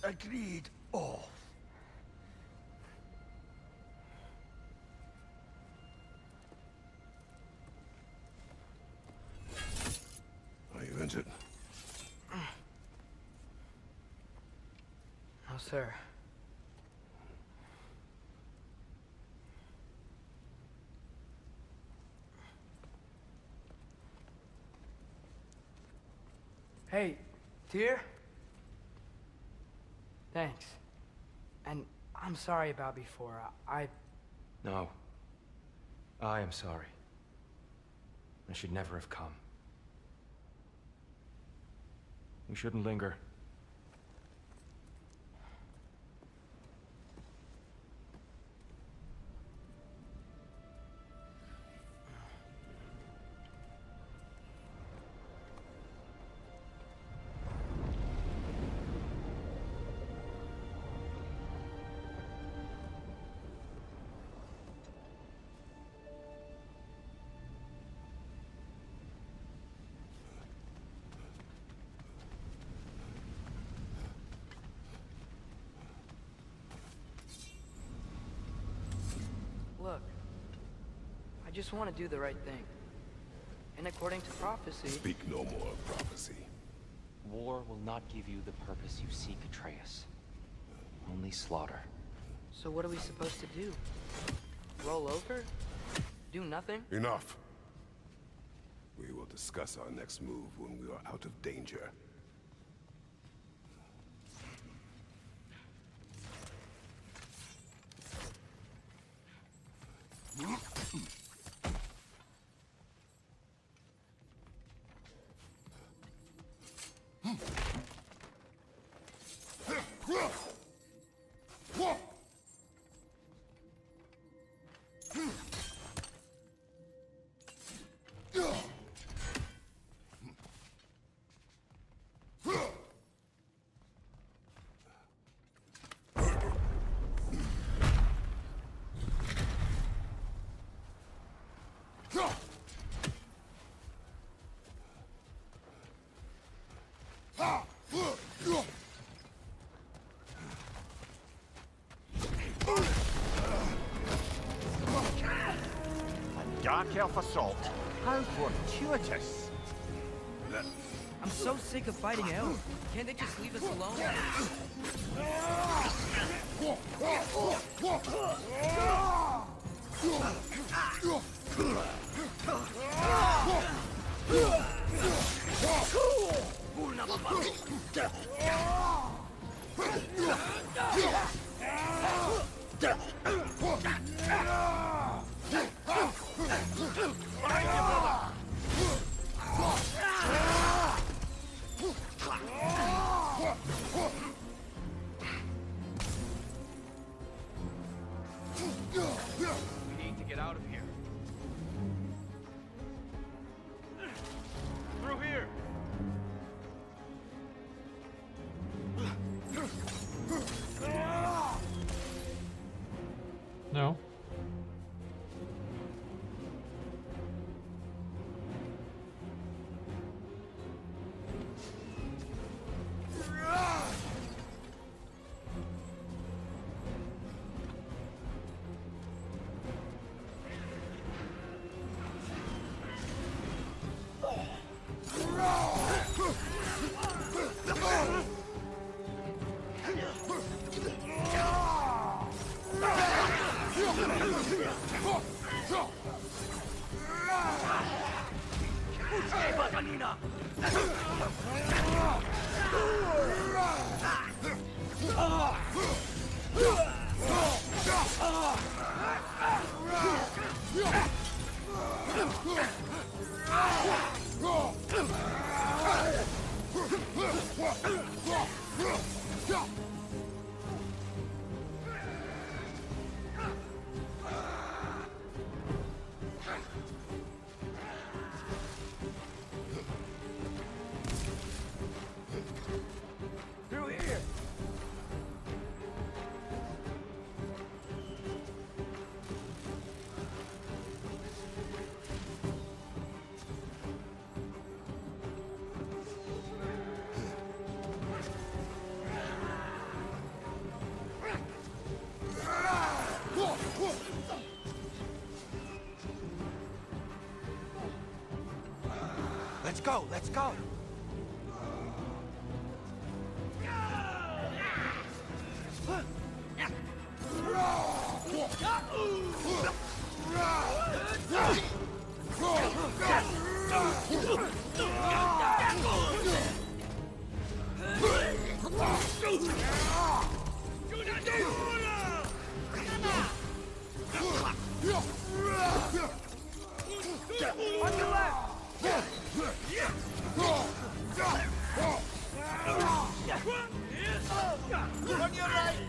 Agreed. Oh. Are you injured? No, sir. Hey, Tyr? Thanks. And I'm sorry about before. No. I am sorry. I should never have come. We shouldn't linger. Look, I just want to do the right thing. And according to prophecy... Speak no more of prophecy. War will not give you the purpose you seek, Atreus. Only slaughter. So what are we supposed to do? Roll over? Do nothing? Enough. We will discuss our next move when we are out of danger. Dark Elf assault. How fortuitous. I'm so sick of fighting elves. Can't they just leave us alone? We need to get out of here. Through here! No. Through here! Let's go, let's go! On your left! On your right!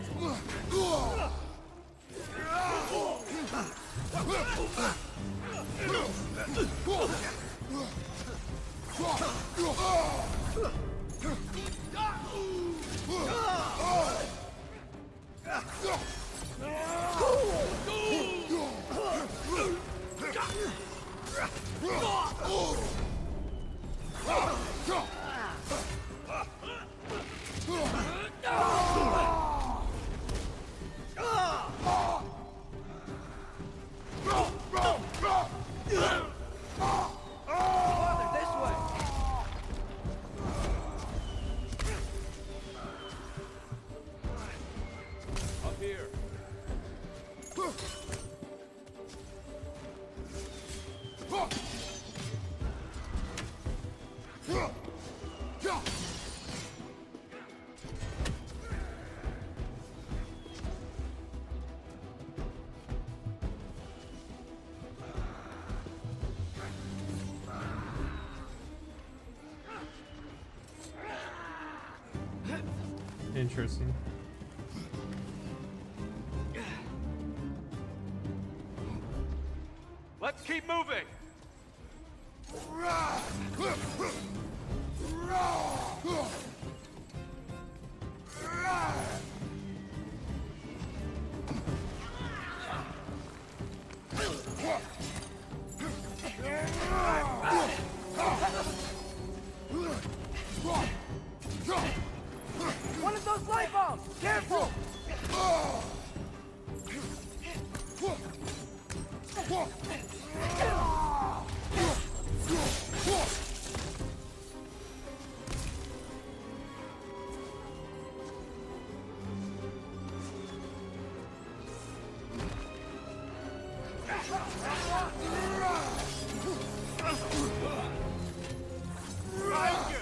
Interesting. Let's keep moving! One of those light bulbs! Careful!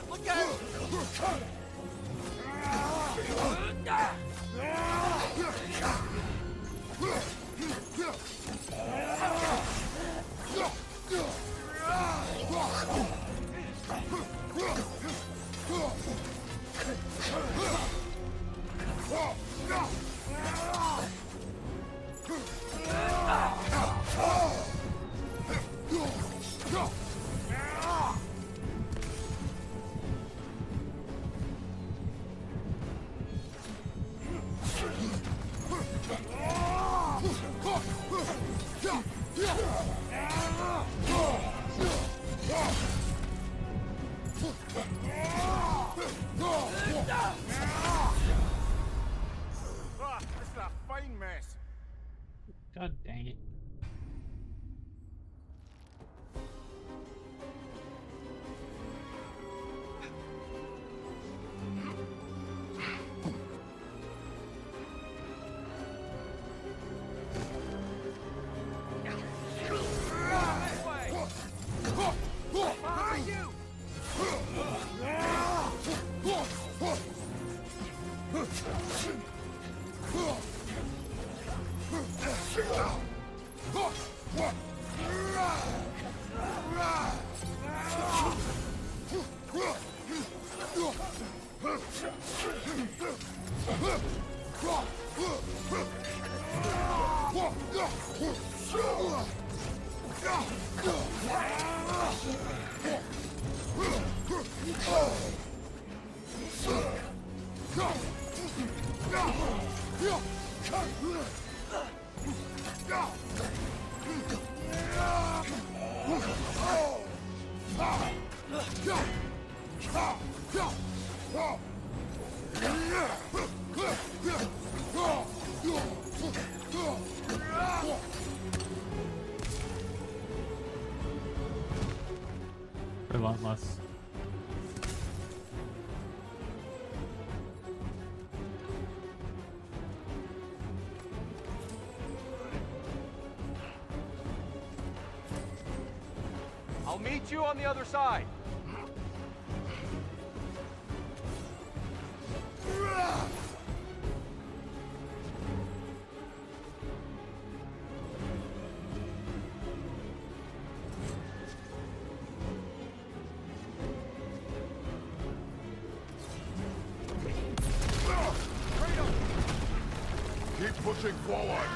Look out! This is a fine mess. God dang it. Behind you! Relentless. I'll meet you on the other side. Keep pushing forward.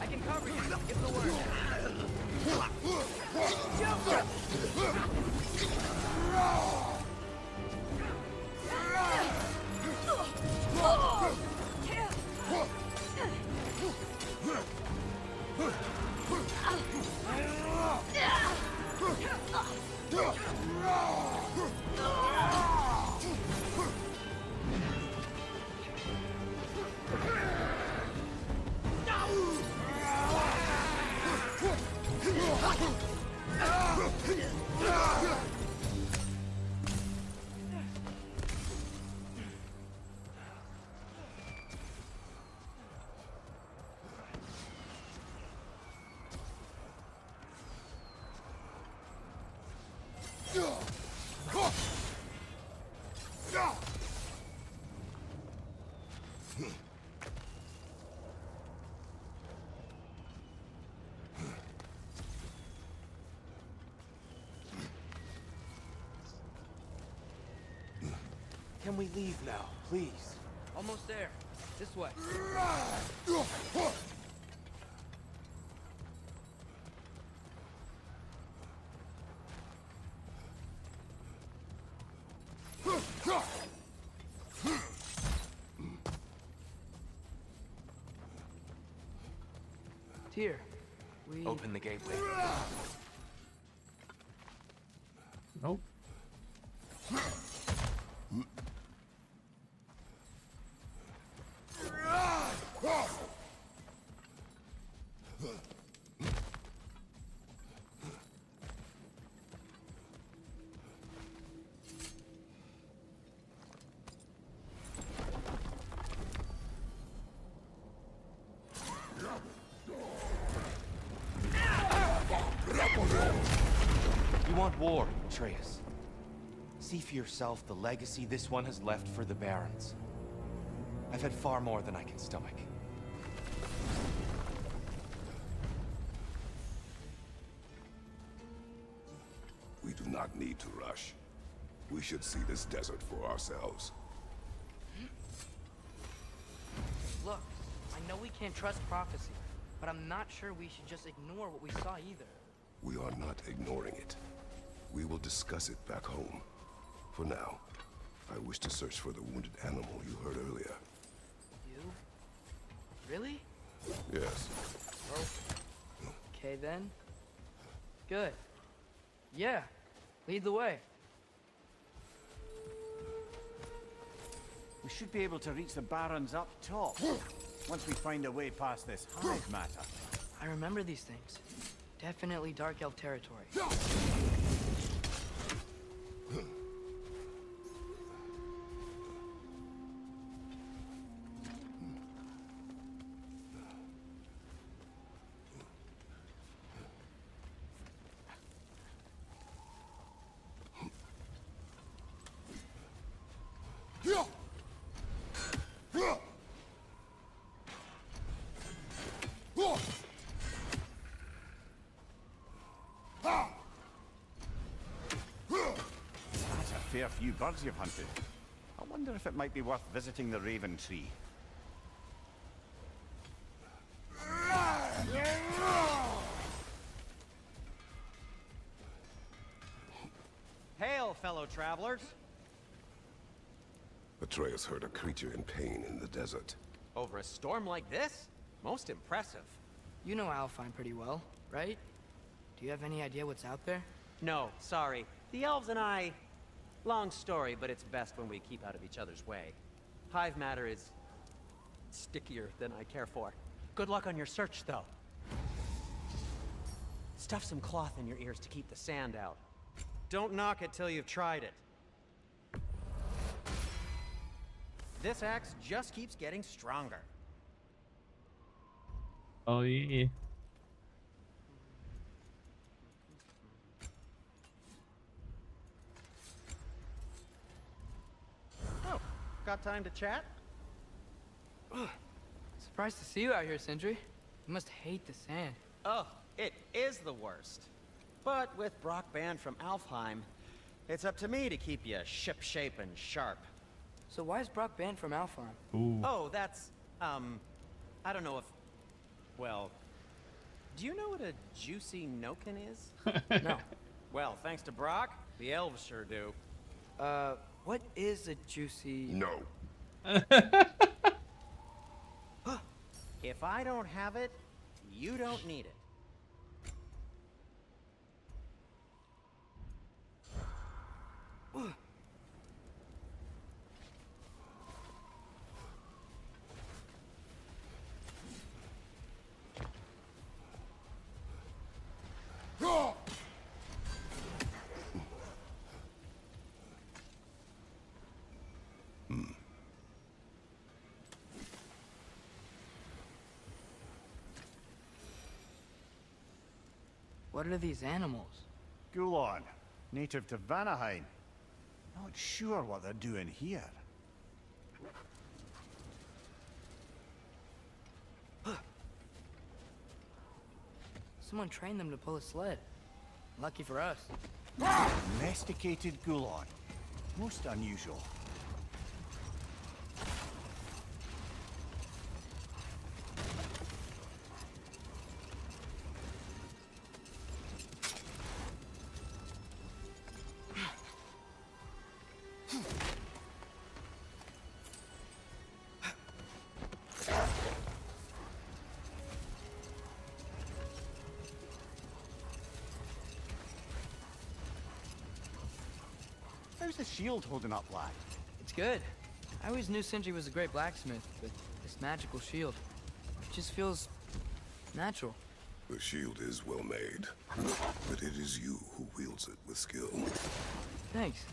I can cover you. Give the word. Can we leave now, please? Almost there. This way. Tyr, we... Open the gateway. Nope. You want war, Atreus. See for yourself the legacy this one has left for the Barons. I've had far more than I can stomach. We do not need to rush. We should see this desert for ourselves. Look, I know we can't trust prophecy, but I'm not sure we should just ignore what we saw either. We are not ignoring it. We will discuss it back home. For now, I wish to search for the wounded animal you heard earlier. You? Really? Yes. Okay then. Good. Yeah. Lead the way. We should be able to reach the Barons up top, once we find a way past this hive matter. I remember these things. Definitely Dark Elf territory. That's a fair few birds you've hunted. I wonder if it might be worth visiting the Raven Tree. Hail, fellow travelers. Atreus heard a creature in pain in the desert. Over a storm like this? Most impressive. You know Alfheim pretty well, right? Do you have any idea what's out there? No, sorry. The elves and I... Long story, but it's best when we keep out of each other's way. Hive matter is... stickier than I care for. Good luck on your search, though. Stuff some cloth in your ears to keep the sand out. Don't knock it till you've tried it. This axe just keeps getting stronger. Oh yeah. Oh, got time to chat? Surprised to see you out here, Sindri. You must hate the sand. Oh, it is the worst. But with Brock banned from Alfheim, it's up to me to keep you ship-shape and sharp. So why is Brock banned from Alfheim? Ooh. Oh, that's, I don't know if... Well, do you know what a juicy noken is? No. Well, thanks to Brock, the elves sure do. What is a juicy... No. If I don't have it, you don't need it. What are these animals? Gulon, native to Vanaheim. Not sure what they're doing here. Someone trained them to pull a sled. Lucky for us. Domesticated Gulon. Most unusual. How's the shield holding up, lad? It's good. I always knew Sindri was a great blacksmith, but this magical shield, it just feels natural. The shield is well made, but it is you who wields it with skill. Thanks.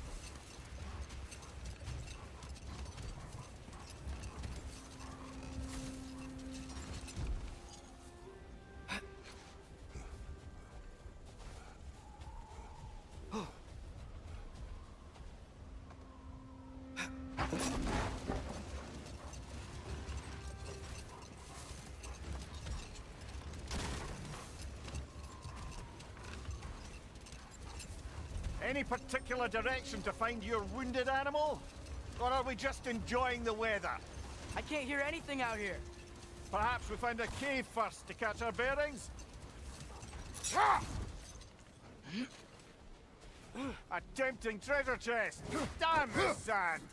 Any particular direction to find your wounded animal? Or are we just enjoying the weather? I can't hear anything out here. Perhaps we find a cave first to catch our bearings? A tempting treasure chest! Damn this sand!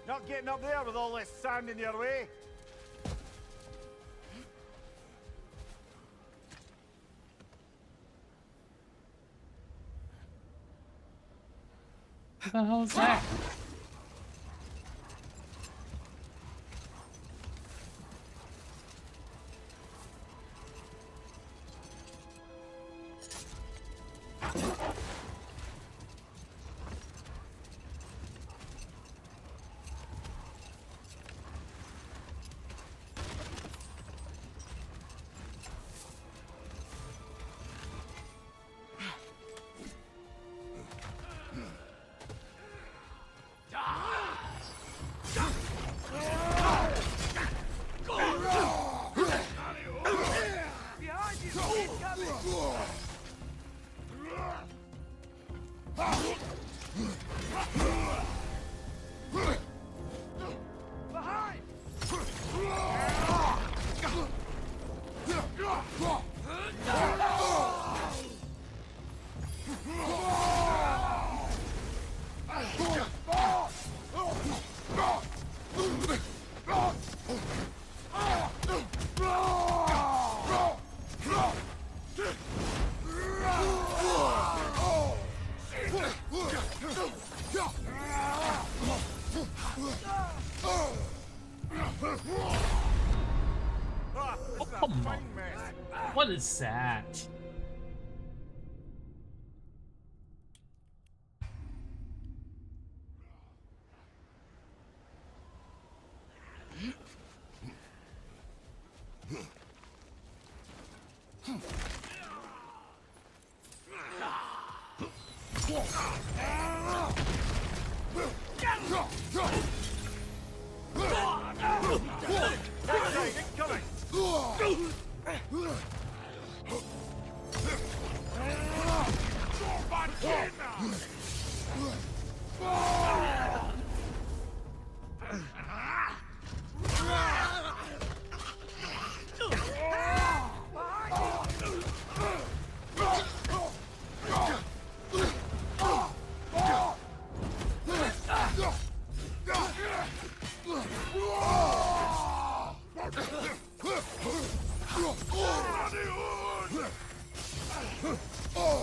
Not getting up there with all this sand in your way. What the hell is that? Oh, come on. What is that?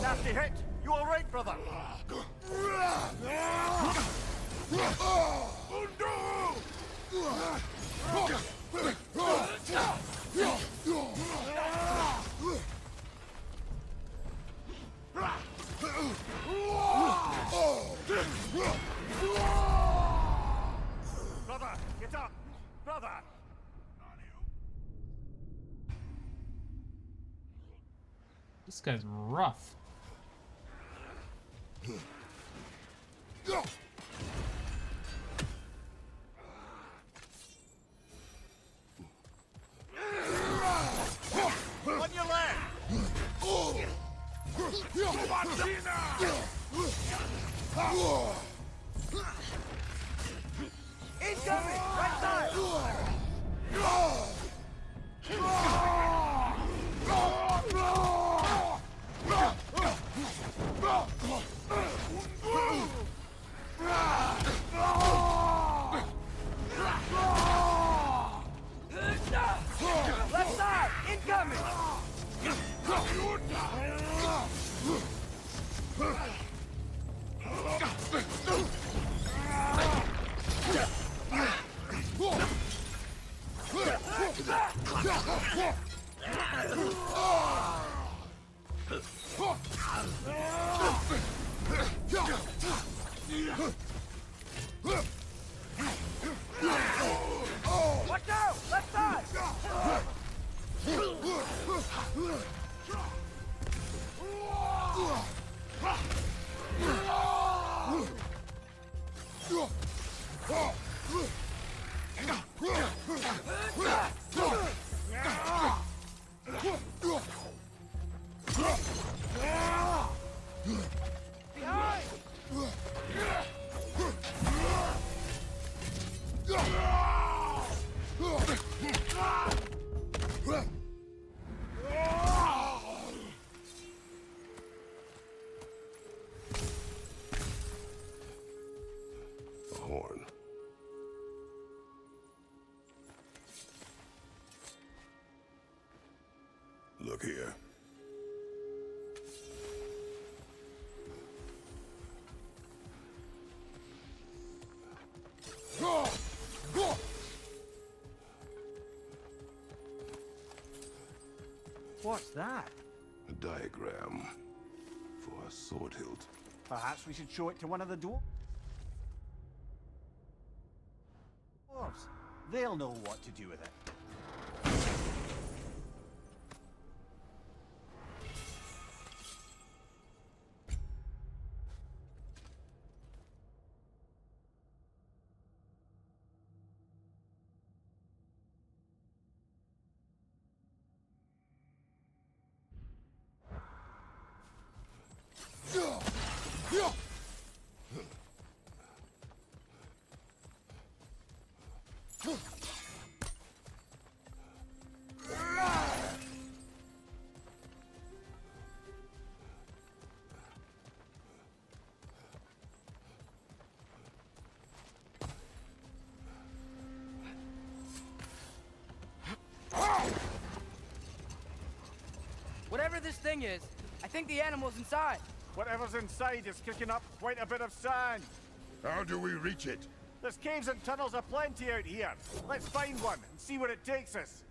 Nasty hit! You alright, brother? Brother, get up! Brother! This guy's rough. On your left! Incoming! Right side! Left side! Incoming! Watch out! Left side! Behind! A horn. Look here. What's that? A diagram for a sword hilt. Perhaps we should show it to one of the dwarves. They'll know what to do with it. Whatever this thing is, I think the animal's inside. Whatever's inside is kicking up quite a bit of sand. How do we reach it? There's caves and tunnels aplenty out here. Let's find one and see where it takes us.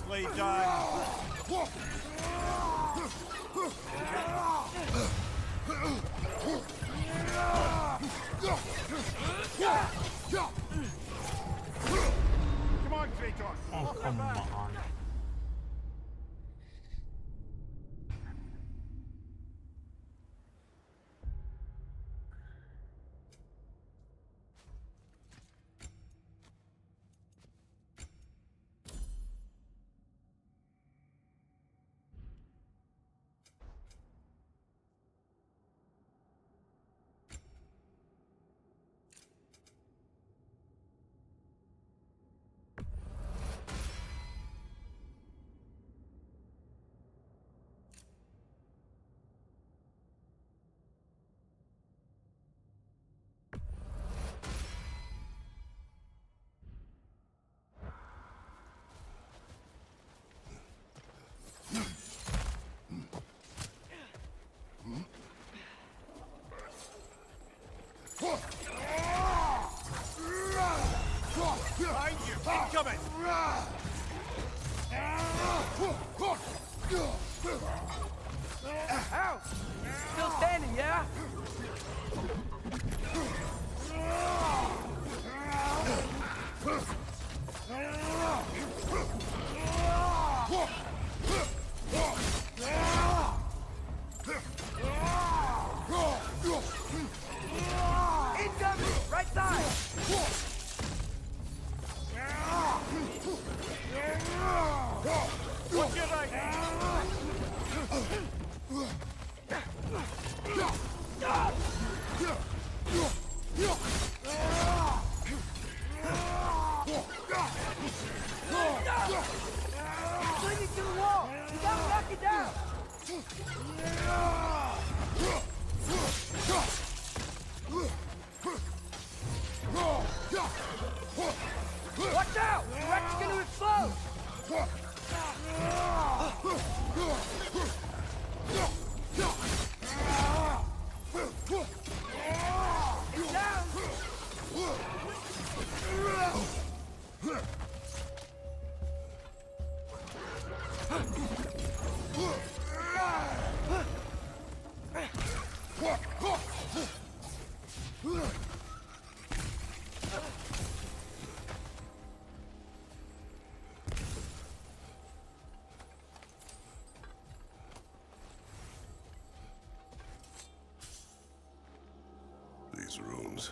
Nicely done. Come on, Kratos. Oh, come on. Behind you! Incoming! Ow! Still standing, yeah? Incoming! Right side! Watch your right! Swing it to the wall! You gotta knock it down! Watch out! The wreck's gonna explode! It's down! These rooms.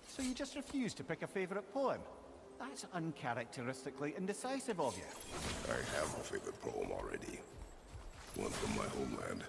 So you just refuse to pick a favorite poem? That's uncharacteristically indecisive of you. I have a favorite poem already. One from my homeland.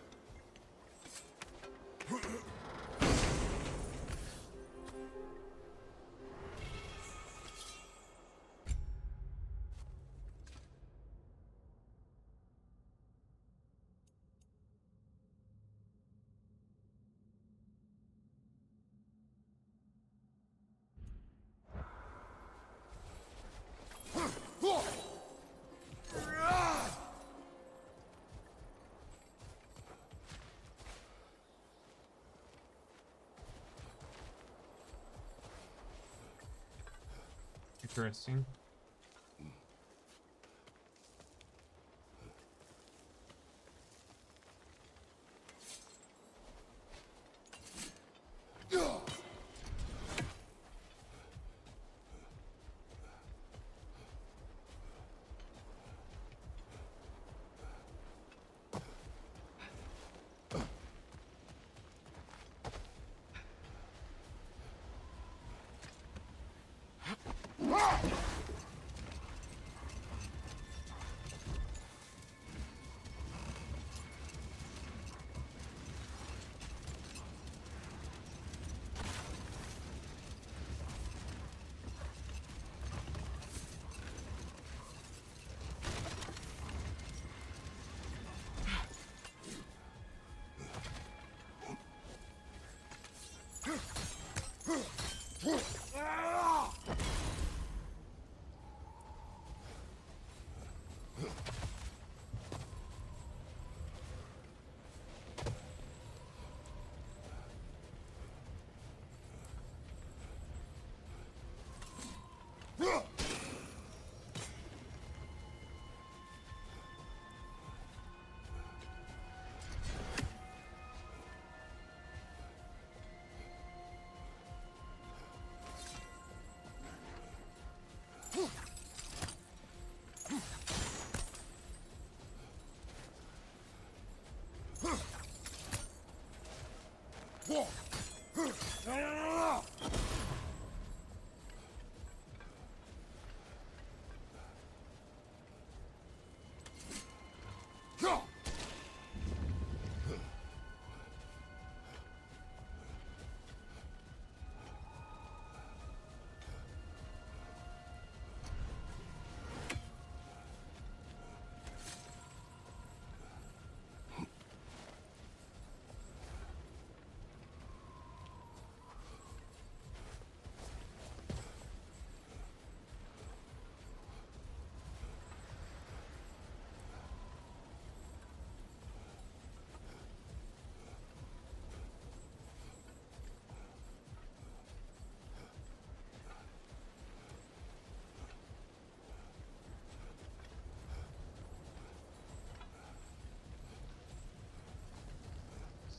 Interesting.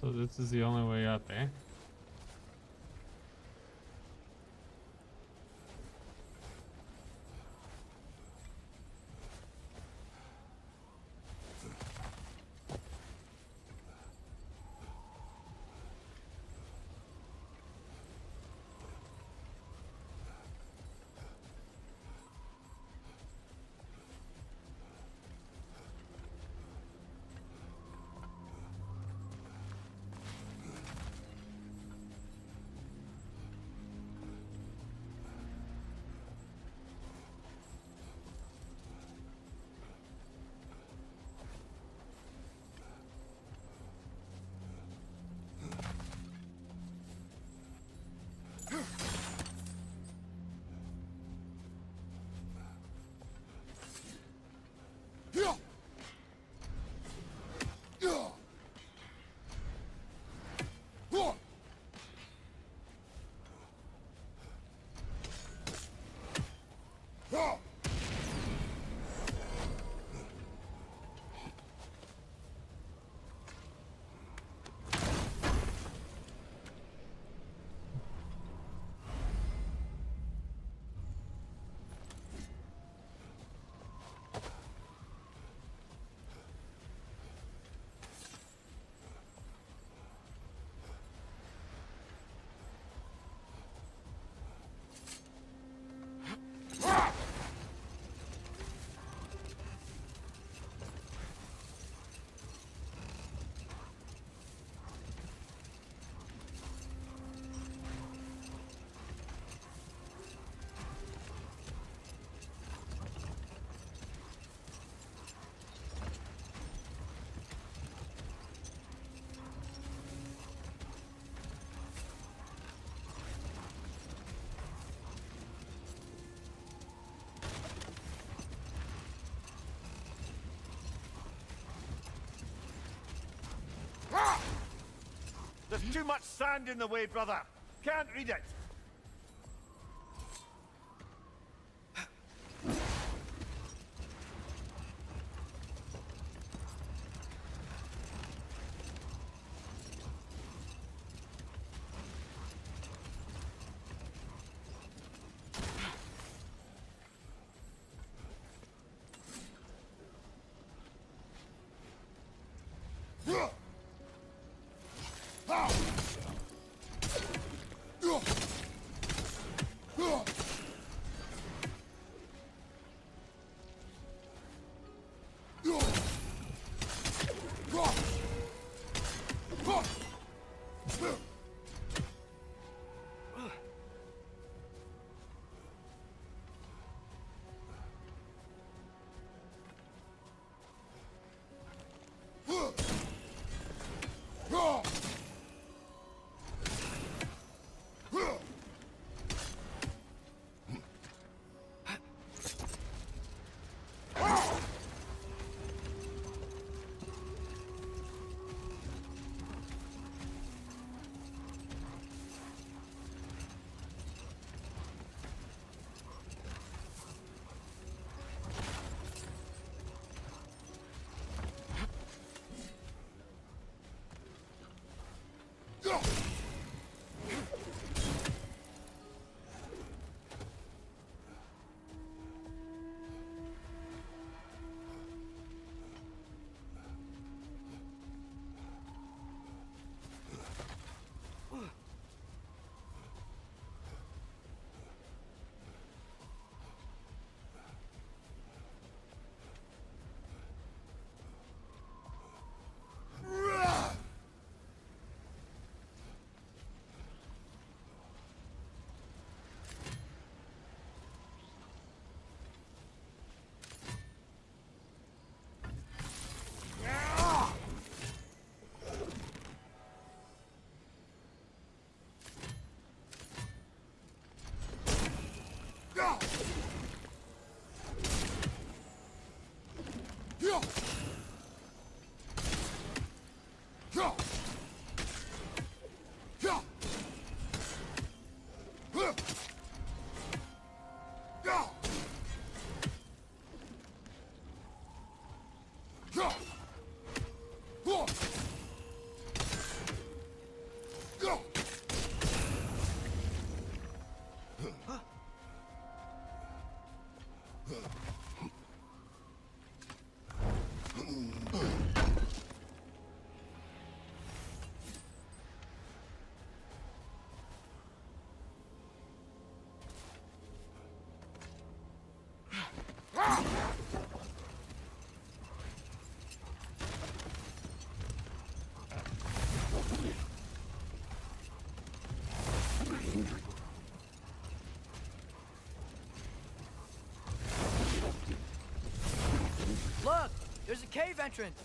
So this is the only way up, eh? There's too much sand in the way, brother. Can't read it. Look! There's a cave entrance!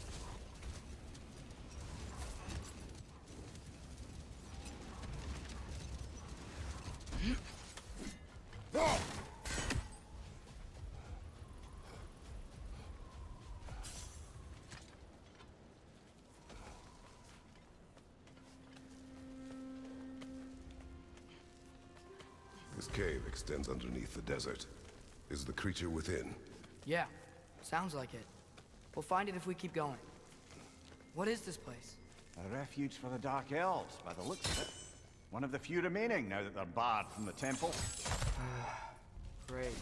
This cave extends underneath the desert. Is the creature within? Yeah, sounds like it. We'll find it if we keep going. What is this place? A refuge for the Dark Elves, by the looks of it. One of the few remaining now that they're barred from the temple. Great.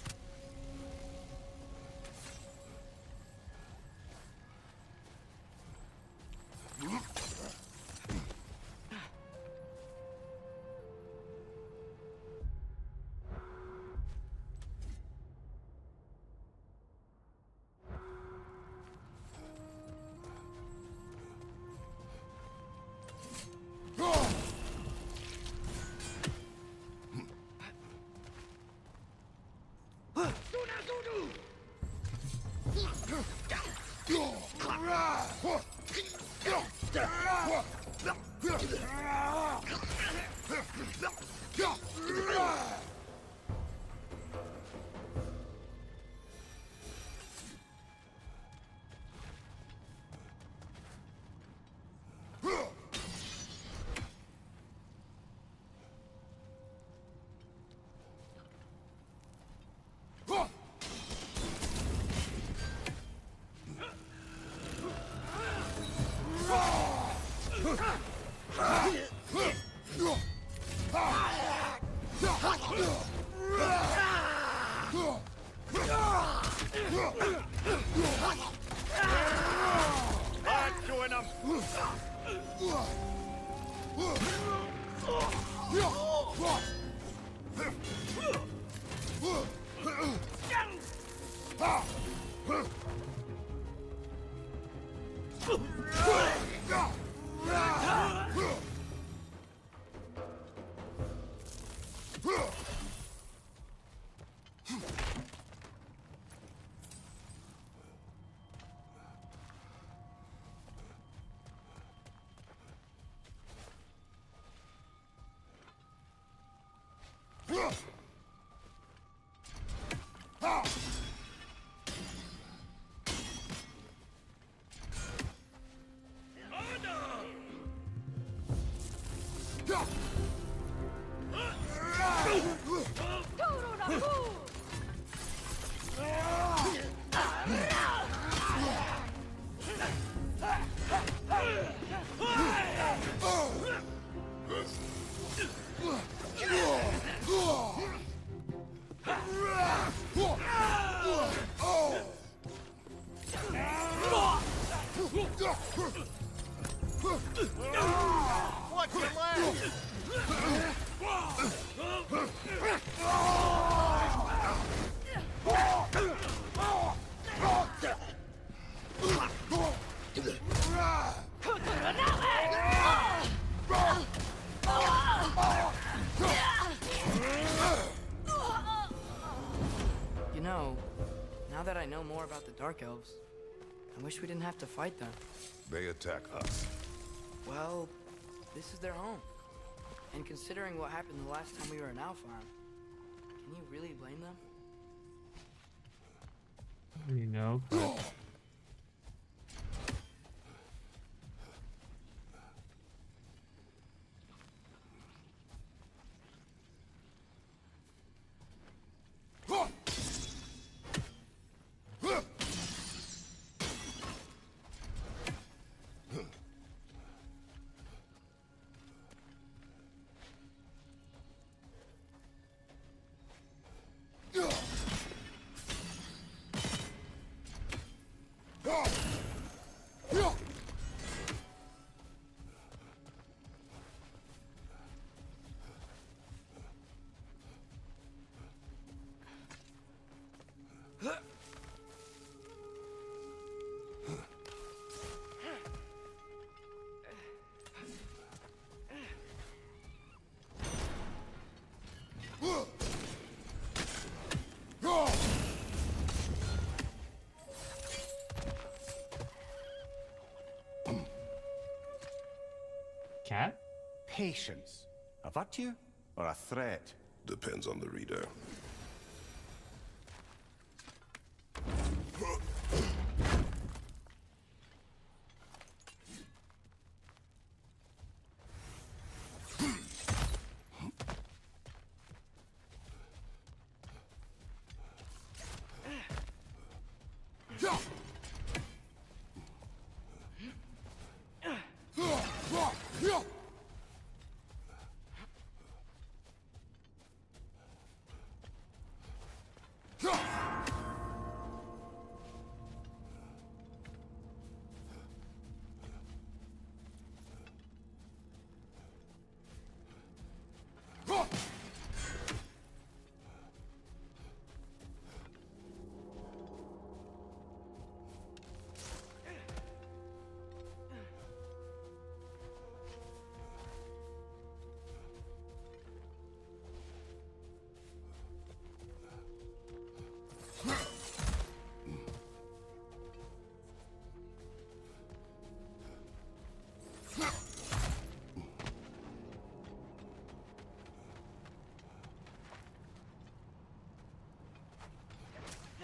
You know, now that I know more about the Dark Elves, I wish we didn't have to fight them. They attack us. Well, this is their home. And considering what happened the last time we were in Alfheim, Can you really blame them? You know, but cat? Patience. A virtue or a threat? Depends on the reader.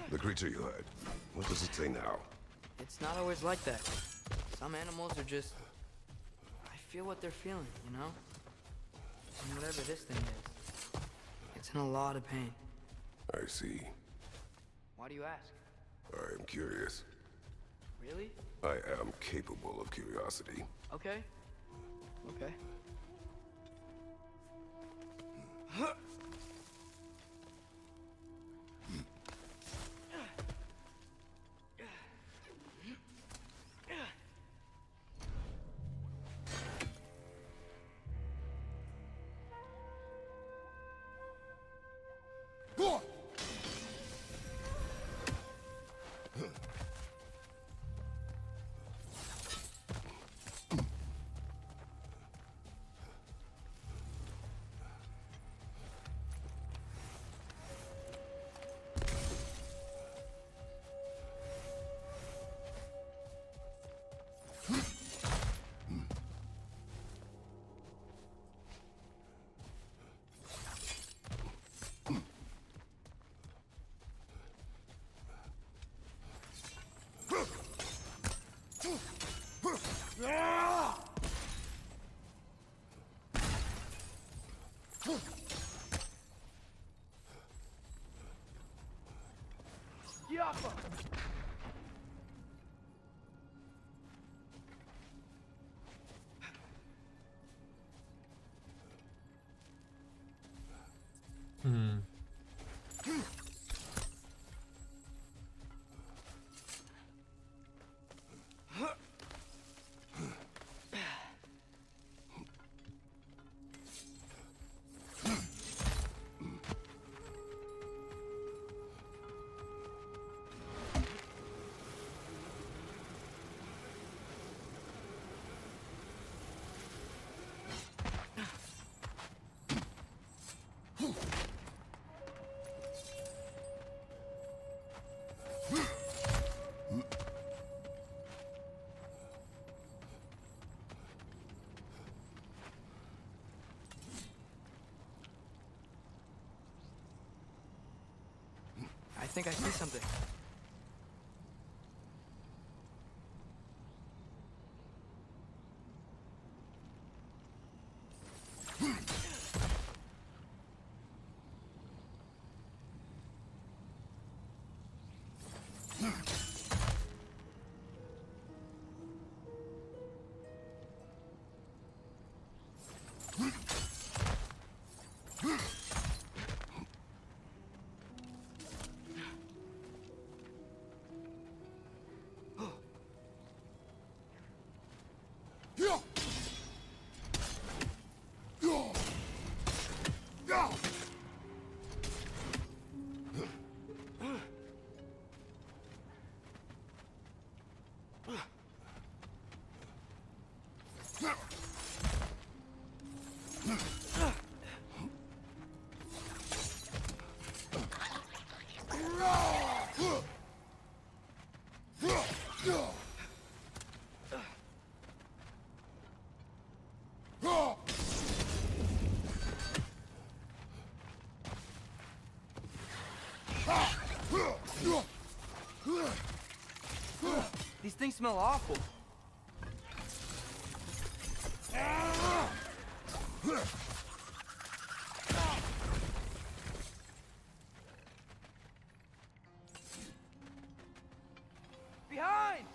The creature you heard. What does it say now? It's not always like that. Some animals are just... I feel what they're feeling, you know? And whatever this thing is, it's in a lot of pain. I see. Why do you ask? I am curious. Really? I am capable of curiosity. Okay. Okay. Hmm. think I see something. These things smell awful. Behind!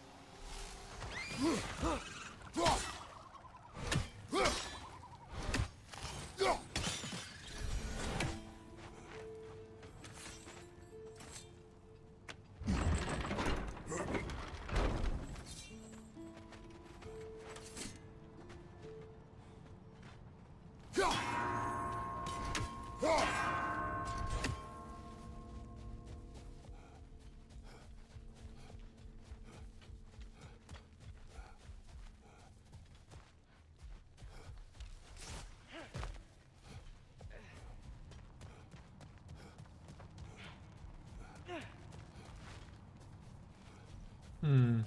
Hmm.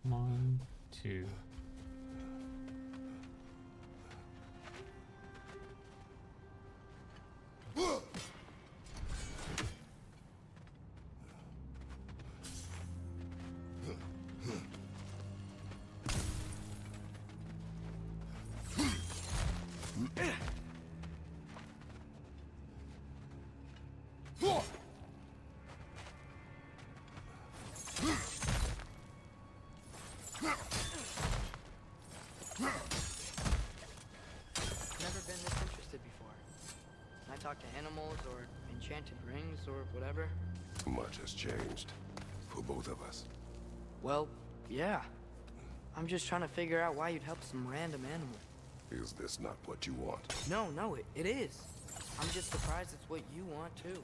One, two. Never been this interested before. I talk to animals or enchanted rings or whatever. Much has changed. For both of us. Well, yeah. I'm just trying to figure out why you'd help some random animal. Is this not what you want? No, it is. I'm just surprised it's what you want too.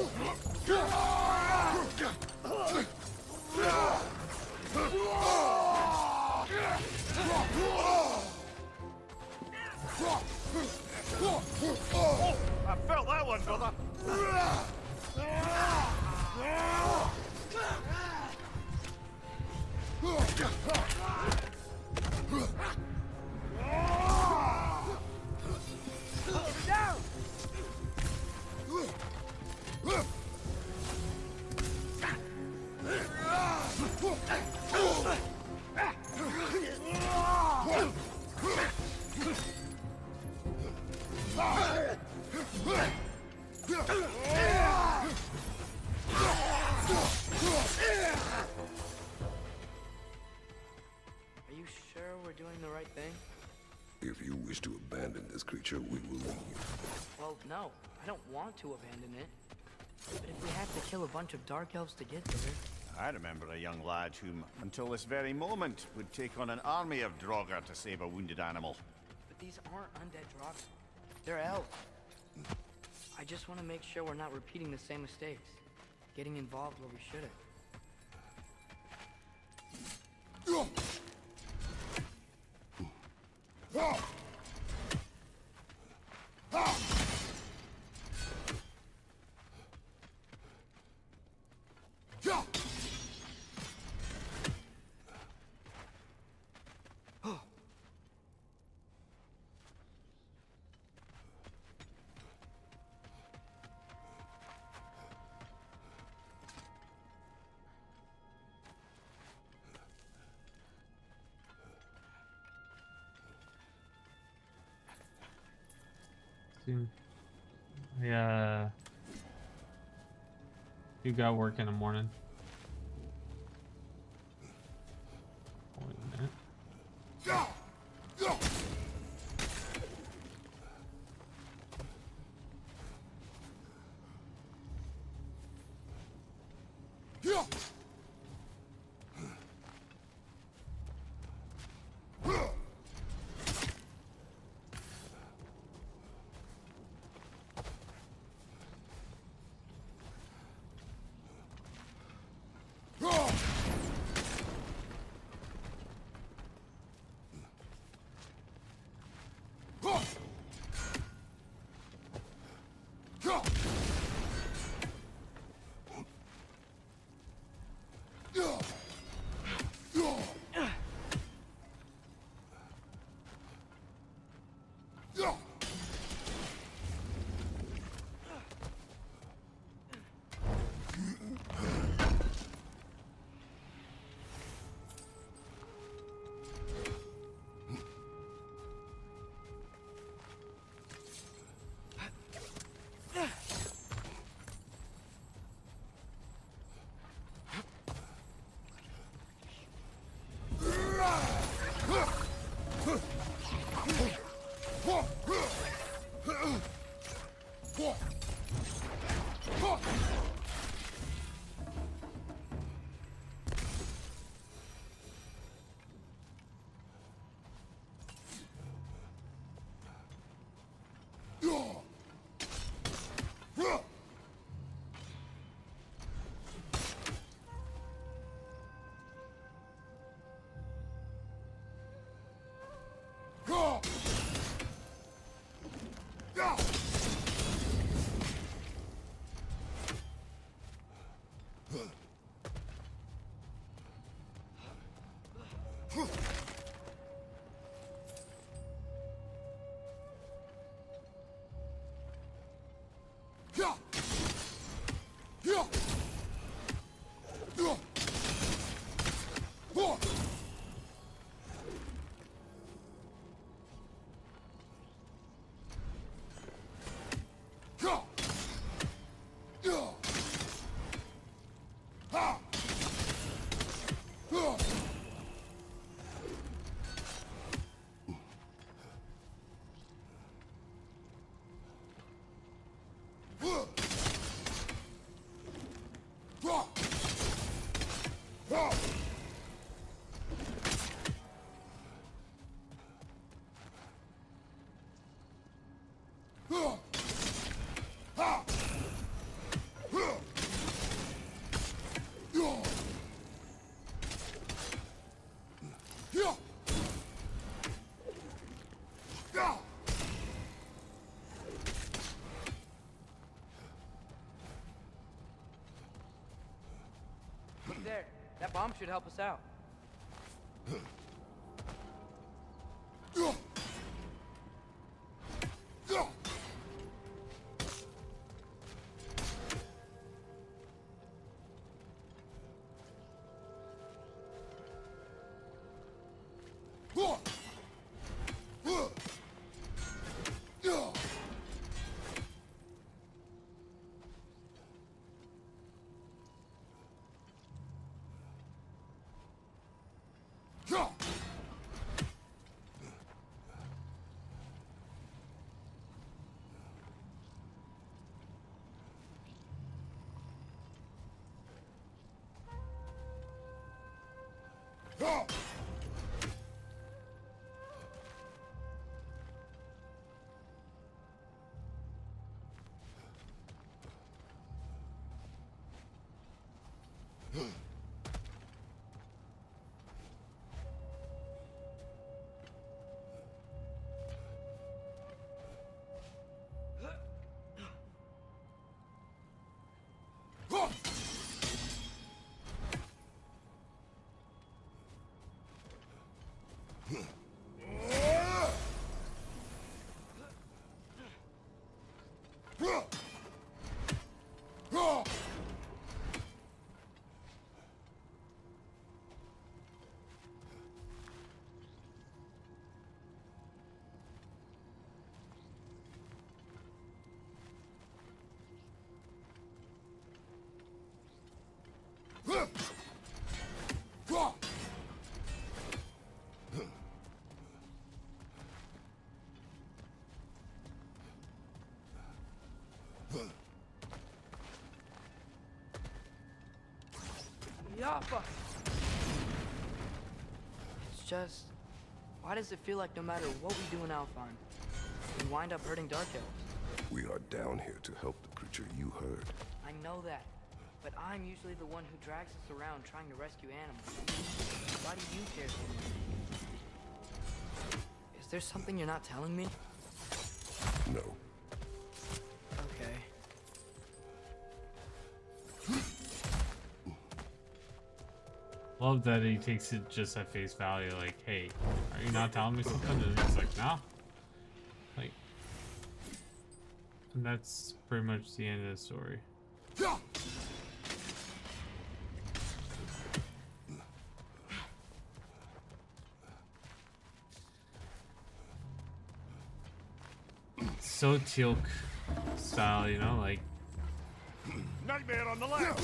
I felt that one, brother. Are you sure we're doing the right thing? If you wish to abandon this creature, we will leave. Well, no. I don't want to abandon it. But if we have to kill a bunch of dark elves to get there... I remember a young lad whom, until this very moment, would take on an army of Draugr to save a wounded animal. But these aren't undead Draugr. They're elves. I just want to make sure we're not repeating the same mistakes. Getting involved where we shouldn't. Yeah. You got work in the morning. Wait a minute. there. That bomb should help us out. Yappa! It's just... why does it feel like no matter what we do in Alphon, we wind up hurting Dark Elves? We are down here to help the creature you heard. I know that, but I'm usually the one who drags us around trying to rescue animals. Why do you care so much? Is there something you're not telling me? No. Okay. Love that he takes it just at face value, like, hey, are you not telling me something? And he's like, no. Like, and that's pretty much the end of the story. So Teal'c style, you know, like. Nightmare on the left!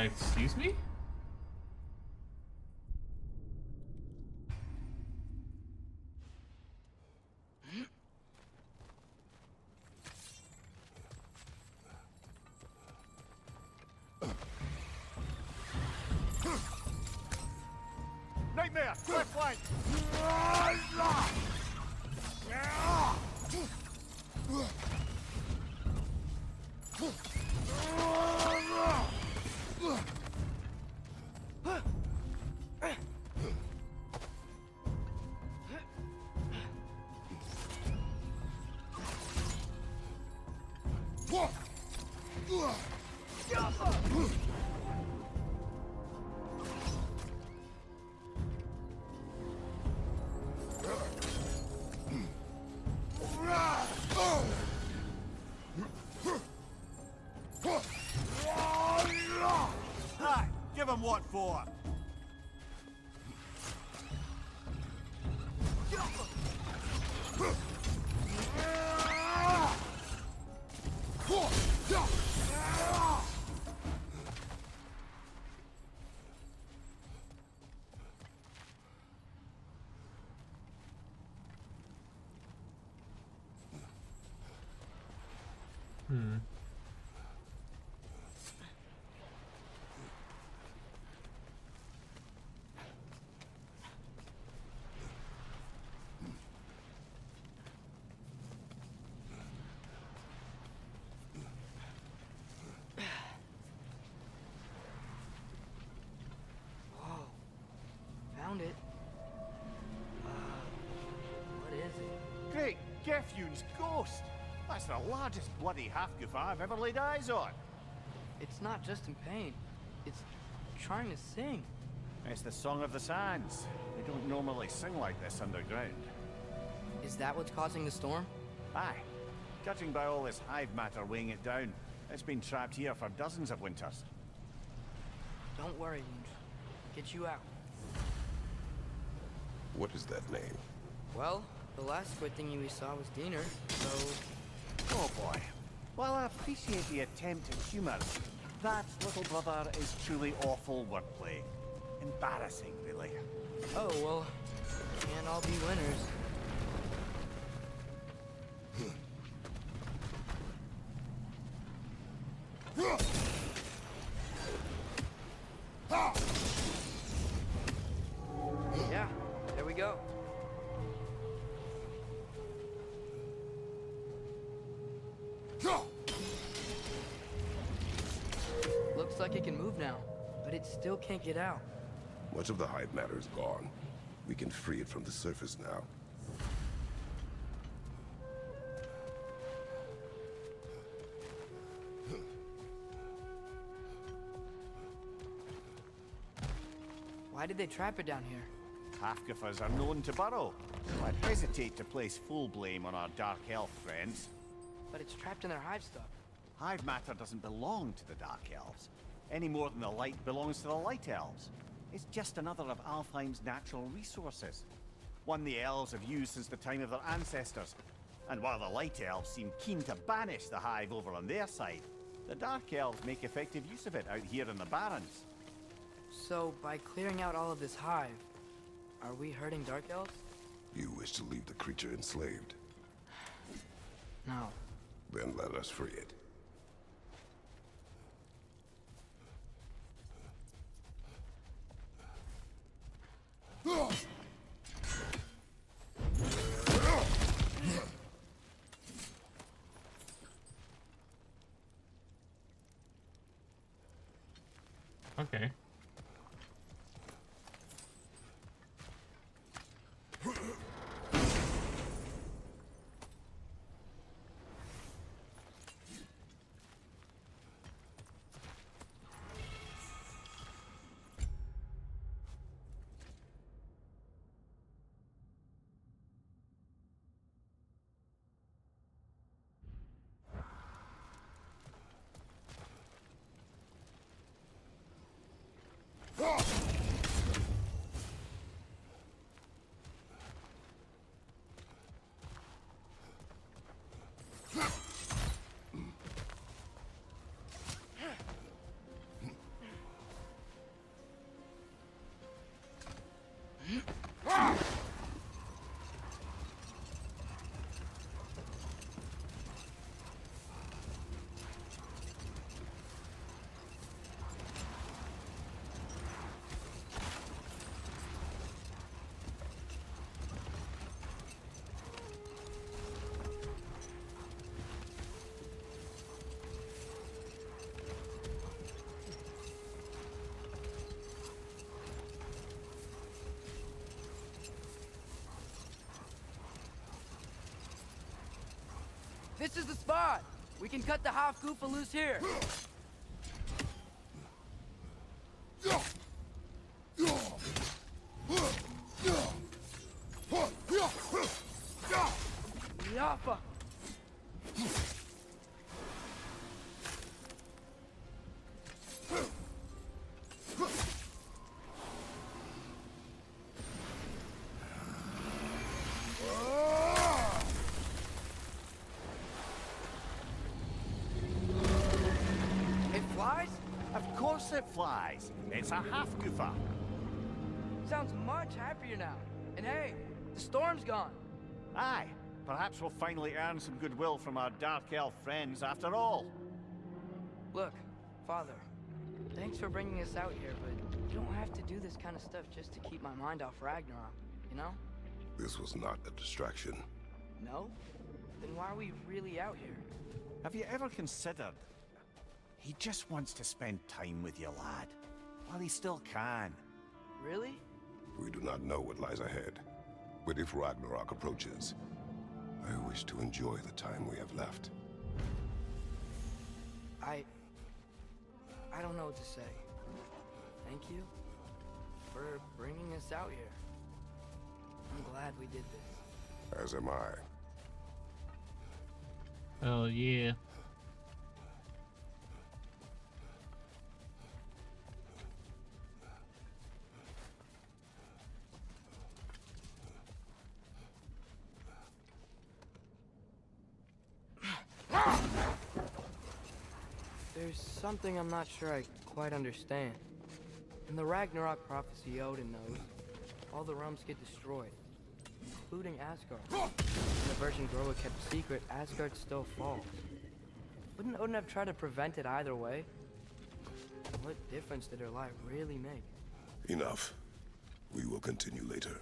Excuse me? Nightmare! Left flank! Aye, give him what for? Found it. What is it? Great Gefyun's ghost! That's the largest bloody half-goof I've ever laid eyes on. It's not just in pain. It's trying to sing. It's the Song of the Sands. They don't normally sing like this underground. Is that what's causing the storm? Aye. Judging by all this hive matter weighing it down, it's been trapped here for dozens of winters. Don't worry, Linge. Get you out. What is that name? Well, the last squid thingy we saw was Diener, so... Oh boy. While I appreciate the attempt at humor, that, little brother, is truly awful wordplay. Embarrassing, really. Oh, well, can't all be winners. Yeah, there we go. Looks like it can move now, but it still can't get out. Much of the hive matter is gone. We can free it from the surface now. Why did they trap it down here? Half-Gophers are known to burrow, so I'd hesitate to place full blame on our Dark Elf friends. But it's trapped in their hive stuff. Hive matter doesn't belong to the Dark Elves, any more than the light belongs to the Light Elves. It's just another of Alfheim's natural resources. One the elves have used since the time of their ancestors. And while the Light Elves seem keen to banish the hive over on their side, the Dark Elves make effective use of it out here in the Barrens. So, by clearing out all of this hive, are we hurting Dark Elves? You wish to leave the creature enslaved? No. Then let us free it. Okay. This is the spot! We can cut the half-goofa loose here! Yappa! It flies? Of course it flies. It's a half-goofa. Sounds much happier now. And hey, the storm's gone. Aye, perhaps we'll finally earn some goodwill from our Dark Elf friends after all. Look, Father, thanks for bringing us out here, but you don't have to do this kind of stuff just to keep my mind off Ragnarok, you know? This was not a distraction. No? Then why are we really out here? Have you ever considered... He just wants to spend time with you, lad. While he still can. Really? We do not know what lies ahead. But if Ragnarok approaches, I wish to enjoy the time we have left. I what to say. Thank you for bringing us out here. I'm glad we did this. As am I. Oh yeah. There's something I'm not sure I quite understand. In the Ragnarok prophecy Odin knows, all the realms get destroyed, including Asgard. In the version Groa kept secret, Asgard still falls. Wouldn't Odin have tried to prevent it either way? What difference did her lie really make? Enough. We will continue later.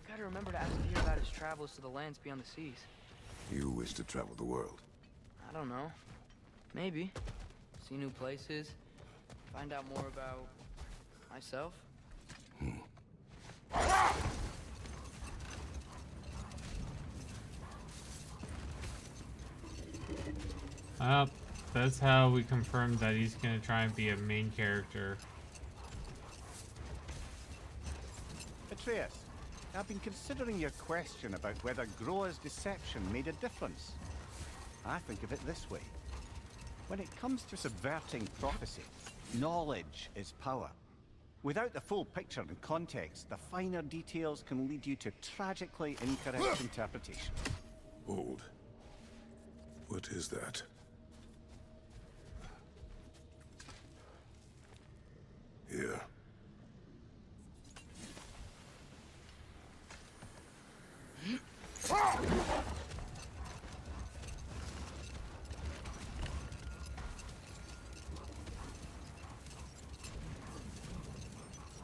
I gotta remember to ask Tyr about his travels to the lands beyond the seas. You wish to travel the world. I don't know. Maybe. See new places. Find out more about myself. That's how we confirmed that he's gonna try and be a main character. Atreus, I've been considering your question about whether Groa's deception made a difference. I think of it this way. When it comes to subverting prophecy, knowledge is power. Without the full picture and context, the finer details can lead you to tragically incorrect interpretation. Hold. What is that? Here.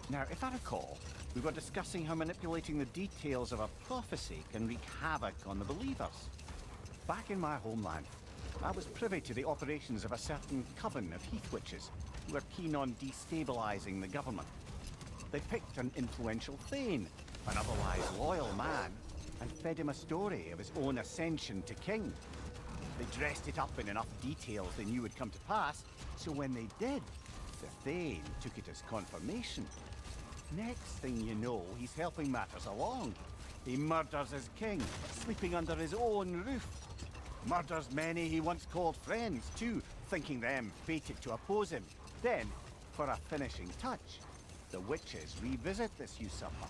Now, if I recall, we were discussing how manipulating the details of a prophecy can wreak havoc on the believers. Back in my homeland, I was privy to the operations of a certain coven of heath witches who were keen on destabilizing the government. They picked an influential Thane, an otherwise loyal man, and fed him a story of his own ascension to king. They dressed it up in enough details they knew would come to pass, so when they did, the Thane took it as confirmation. Next thing you know, he's helping matters along. He murders his king, sleeping under his own roof. Murders many he once called friends, too, thinking them fated to oppose him. Then, for a finishing touch, the witches revisit this usurper.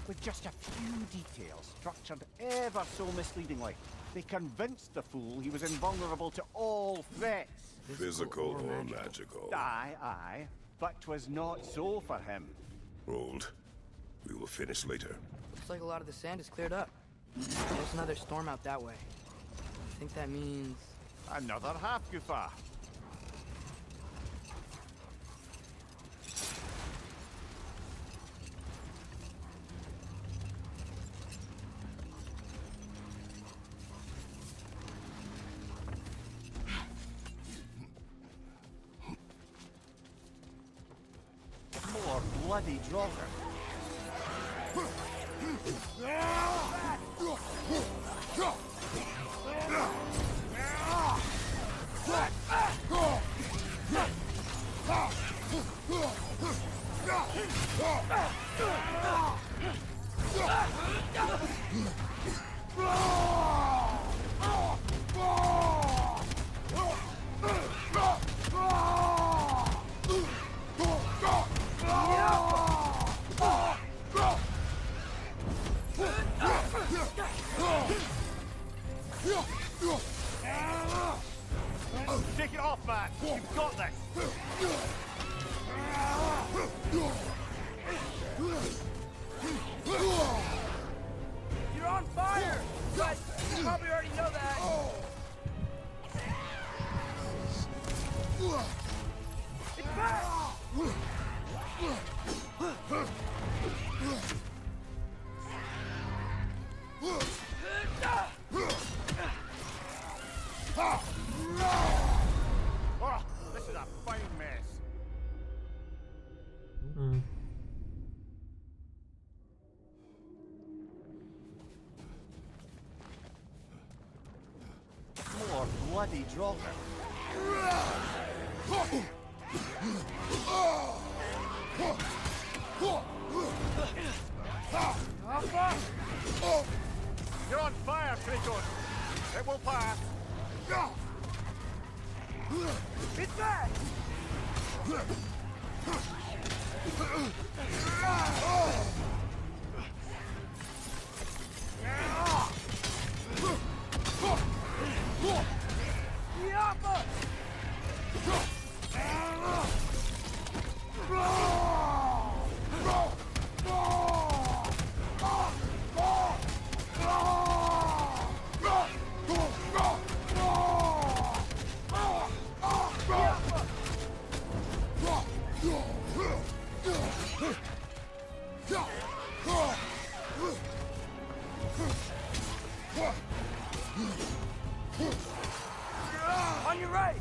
With just a few details structured ever so misleadingly, they convinced the fool he was invulnerable to all threats. Physical or magical? Aye, but 'twas not so for him. Hold. We will finish later. Looks like a lot of the sand is cleared up. There's another storm out that way. I think that means... Another half-goofa. More bloody Draugr. Take it off, man! You've got this! You're on fire! But you probably already know that. It's back! Oh, this is a fine mess. Mm. More bloody Draugr. You're on fire, Kratos. It will pass. It's back! On your right!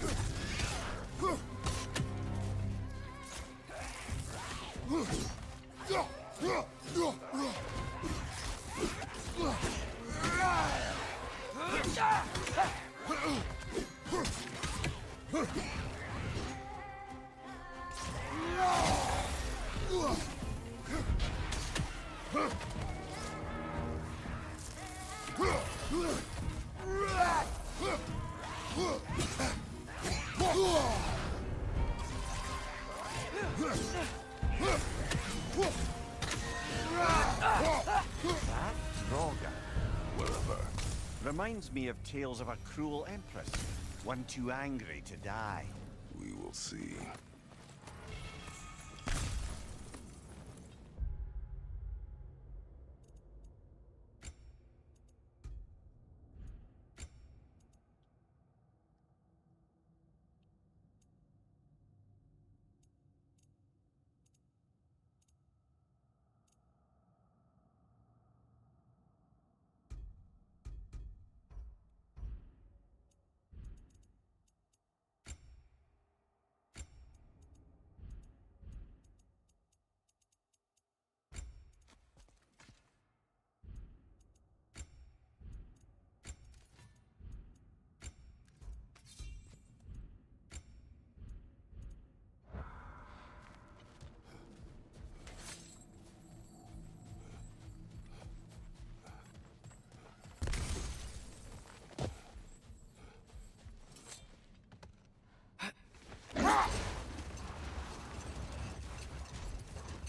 That Draugr. Wherever. Reminds me of tales of a cruel empress, one too angry to die. We will see.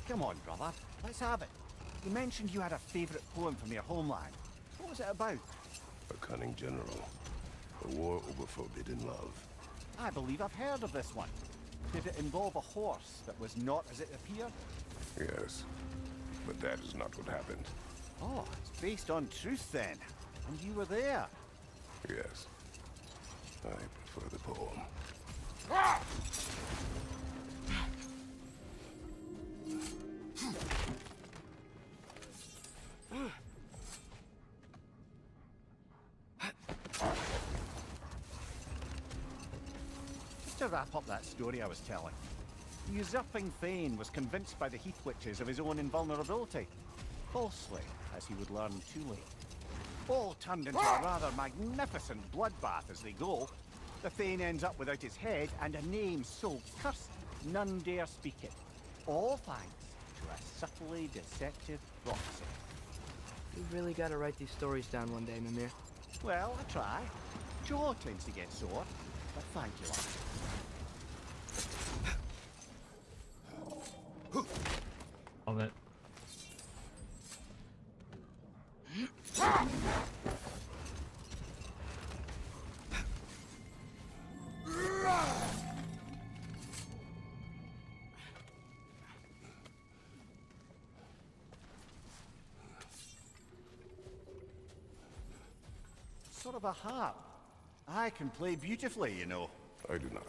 Come on, brother. Let's have it. You mentioned you had a favorite poem from your homeland. What was it about? A cunning general. A war over forbidden love. I believe I've heard of this one. Did it involve a horse that was not as it appeared? Yes. But that is not what happened. Oh, it's based on truth then. And you were there. Yes. I prefer the poem. Just to wrap up that story I was telling. The usurping Thane was convinced by the Heath Witches of his own invulnerability. Falsely, as he would learn too late. All turned into a rather magnificent bloodbath as they go. The Thane ends up without his head and a name so cursed none dare speak it. All thanks to a subtly deceptive prophecy. You really gotta write these stories down one day, Mimir. Well, I try. Jaw tends to get sore, but thank you, lad. Love it. Sort of a harp. I can play beautifully, you know. I do not.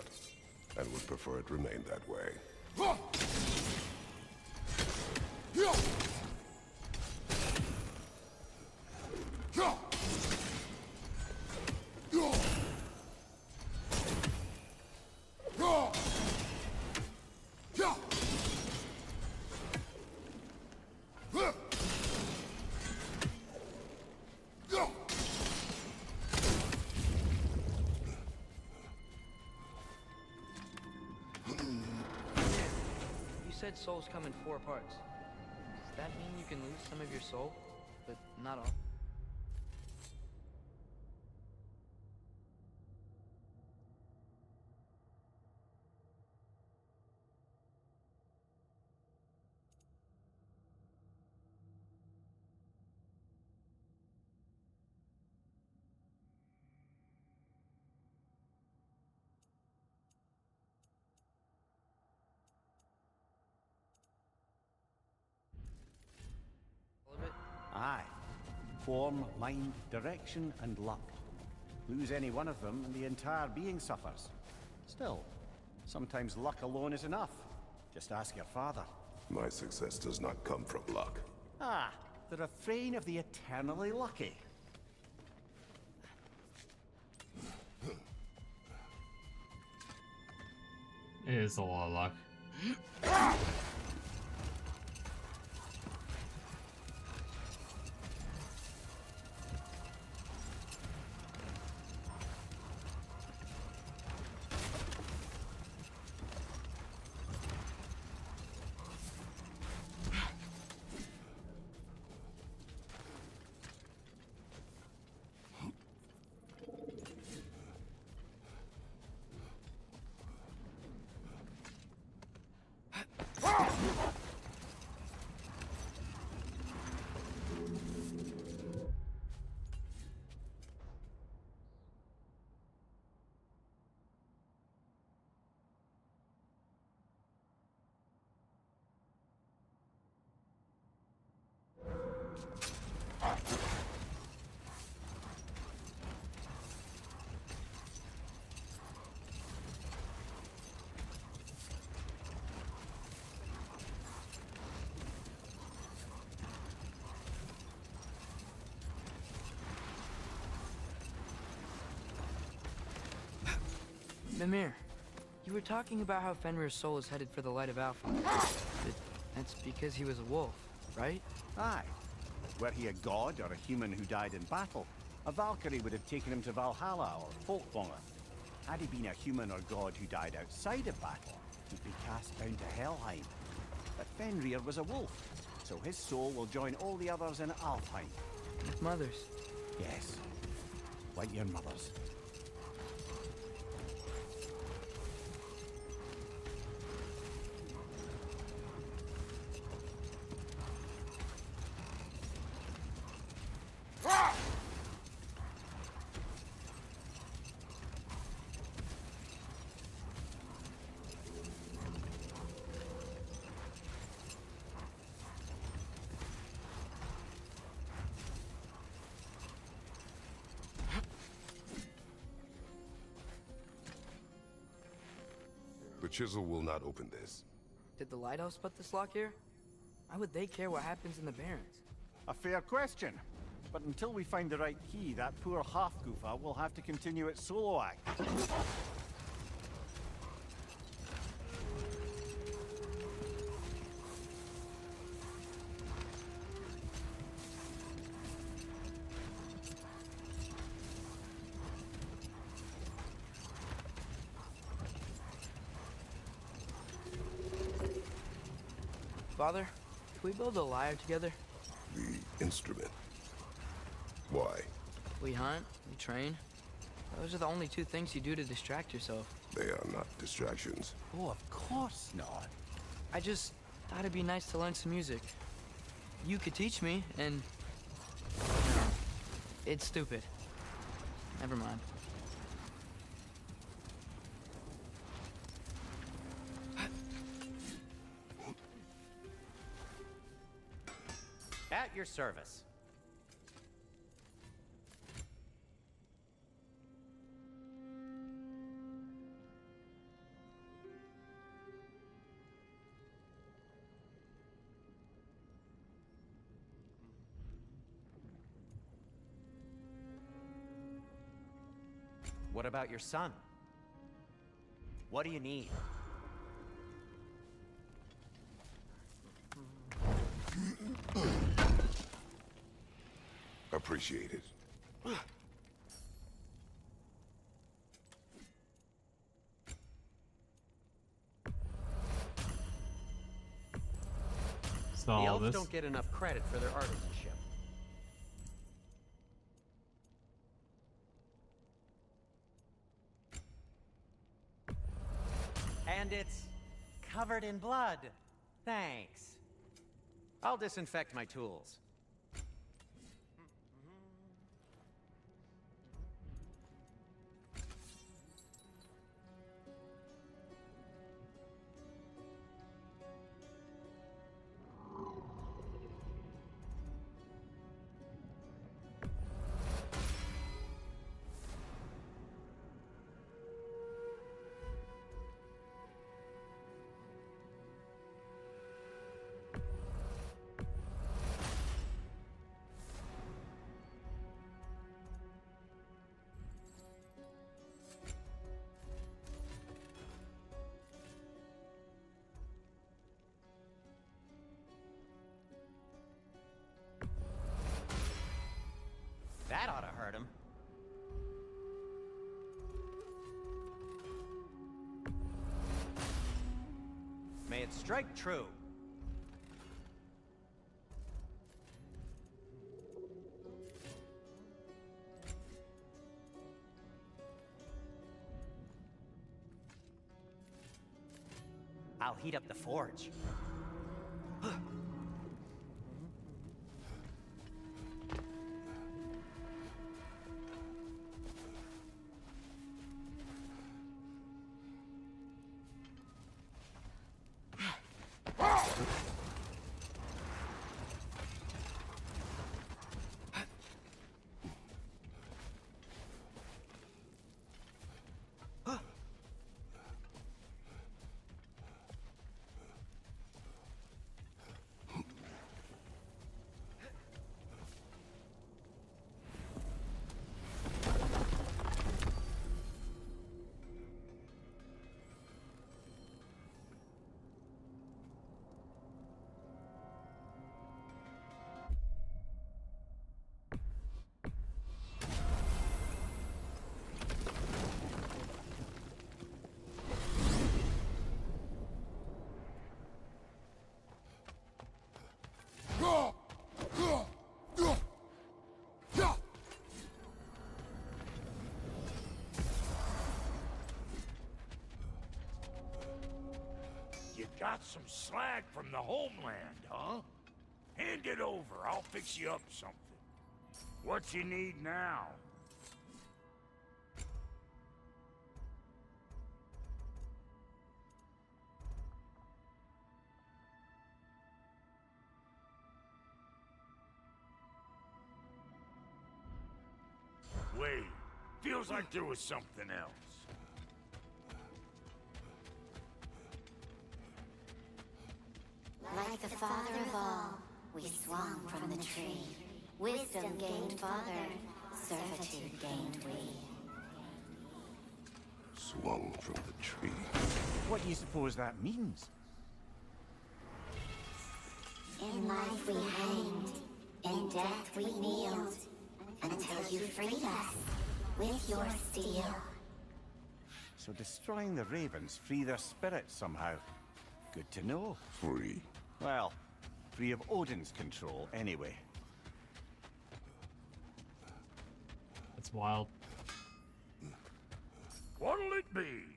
And would prefer it remain that way. You said souls come in 4 parts. Does that mean you can lose some of your soul, but not all? All of it? Aye. Form, mind, direction, and luck. Lose any one of them, and the entire being suffers. Still, sometimes luck alone is enough. Just ask your father. My success does not come from luck. Ah, the refrain of the eternally lucky. It is a lot of luck. Mimir, you were talking about how Fenrir's soul is headed for the light of Alpha. That's because he was a wolf, right? Aye. Were he a god or a human who died in battle, a Valkyrie would have taken him to Valhalla or Folkvangr. Had he been a human or god who died outside of battle, he'd be cast down to Helheim. But Fenrir was a wolf, so his soul will join all the others in Alfheim. With mothers. Yes, like your mothers. The chisel will not open this. Did the lighthouse put this lock here? Why would they care what happens in the Barrens? A fair question. But until we find the right key, that poor half-goofa will have to continue its solo act. Father, can we build a lyre together? The instrument. Why? We hunt, we train. Those are the only 2 things you do to distract yourself. They are not distractions. Oh, of course not. I just thought it'd be nice to learn some music. You could teach me, and... No, it's stupid. Never mind. At your service. What about your son? What do you need? Appreciate it. So The all elves this. don't get enough credit for their artisanship. And it's covered in blood. Thanks. I'll disinfect my tools. That ought to hurt him. May it strike true. I'll heat up the forge. You got some slag from the homeland, huh? Hand it over, I'll fix you up something. What you need now? Wait, feels like there was something else. Like the father of all, we swung from the tree. Wisdom gained father, servitude gained we. Swung from the tree. What do you suppose that means? In life we hanged, in death we kneeled, until you freed us with your steel. So destroying the ravens free their spirits somehow. Good to know. Free. Well, free of Odin's control, anyway. That's wild. What'll it be?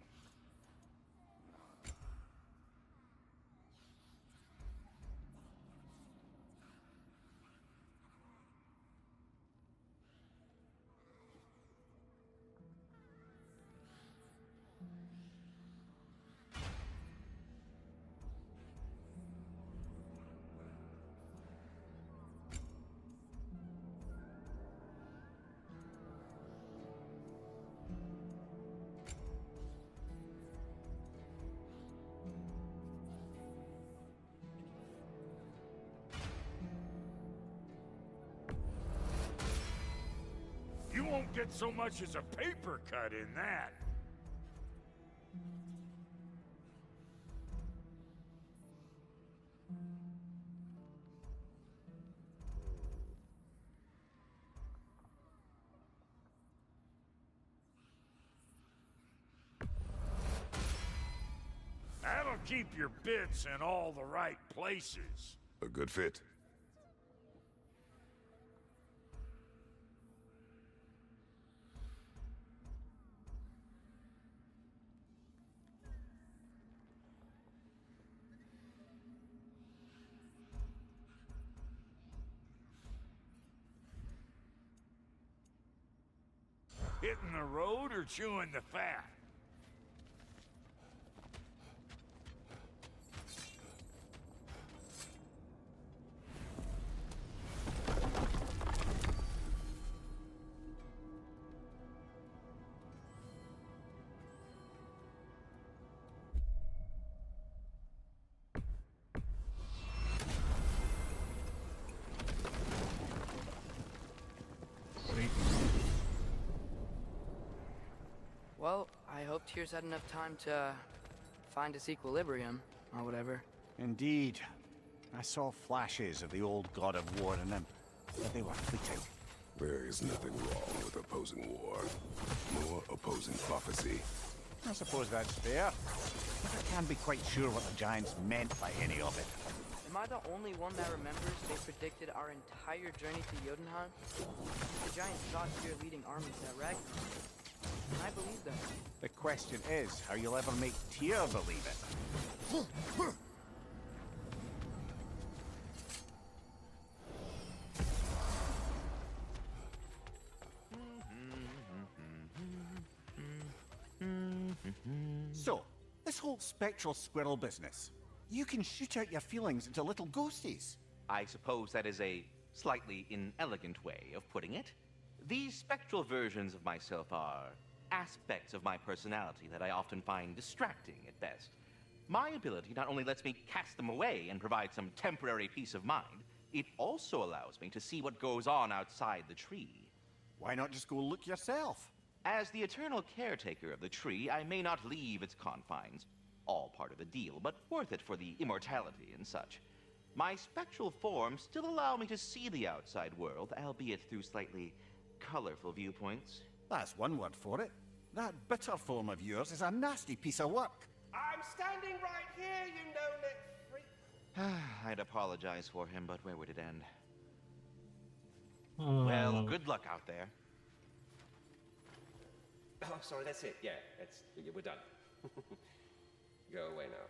get so much as a paper cut in that. That'll keep your bits in all the right places. A good fit. Hitting the road or chewing the fat? Sweet. Well, I hope Tyr's had enough time to find his equilibrium, or whatever. Indeed. I saw flashes of the old god of war in them, but they were fleeting. There is nothing wrong with opposing war. More opposing prophecy. I suppose that's fair. But I can't be quite sure what the Giants meant by any of it. Am I the only one that remembers they predicted our entire journey to Jotunheim? The Giants thought Tyr leading armies at Ragnarok. And I believe them. The question is how you'll ever make Tyr believe it. So, this whole spectral squirrel business. You can shoot out your feelings into little ghosties. I suppose that is a slightly inelegant way of putting it. These spectral versions of myself are aspects of my personality that I often find distracting at best. My ability not only lets me cast them away and provide some temporary peace of mind, it also allows me to see what goes on outside the tree. Why not just go look yourself? As the eternal caretaker of the tree, I may not leave its confines. All part of the deal, but worth it for the immortality and such. My spectral forms still allow me to see the outside world, albeit through slightly colorful viewpoints. That's one word for it. That bitter form of yours is a nasty piece of work. I'm standing right here, you no-neck freak. I'd apologize for him, but where would it end? Oh, Well, good luck out there. Oh, sorry, that's it. Yeah, we're done. Go away now.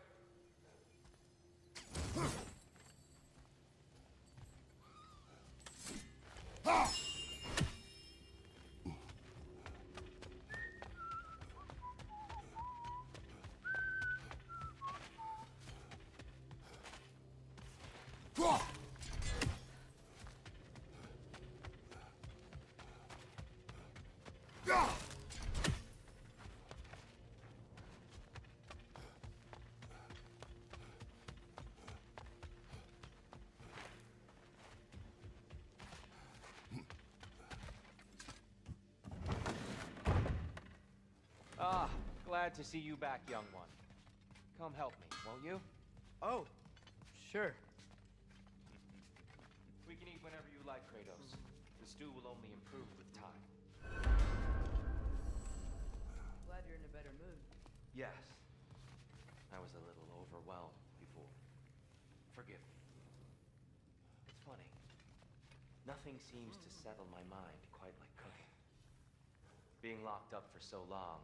Ah, glad to see you back, young one. Come help me, won't you? Oh, sure. We can eat whenever you like, Kratos. The stew will only improve with time. Glad you're in a better mood. Yes. I was a little overwhelmed before. Forgive me. It's funny. Nothing seems to settle my mind quite like cooking. Being locked up for so long,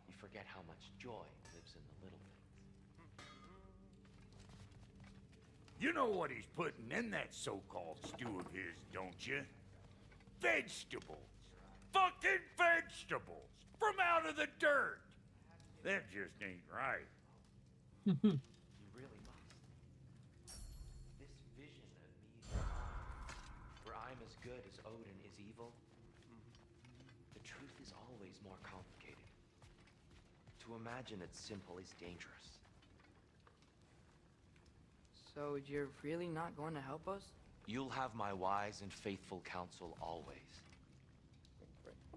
you forget how much joy lives in the little things. You know what he's putting in that so-called stew of his, don't you? Vegetables! Fucking vegetables! From out of the dirt! That just ain't right. You really must. This vision of me, where I'm as good as Odin is evil, the truth is always more complicated. To imagine it's simple is dangerous. So you're really not going to help us? You'll have my wise and faithful counsel always.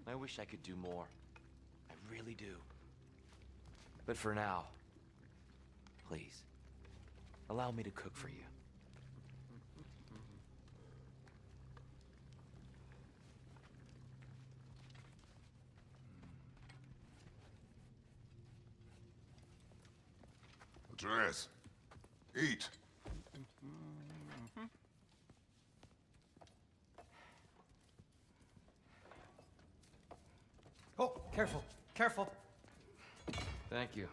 I wish I could do more. I really do. But for now, please, allow me to cook for you. Atreus, eat. Oh, careful, careful. Thank you.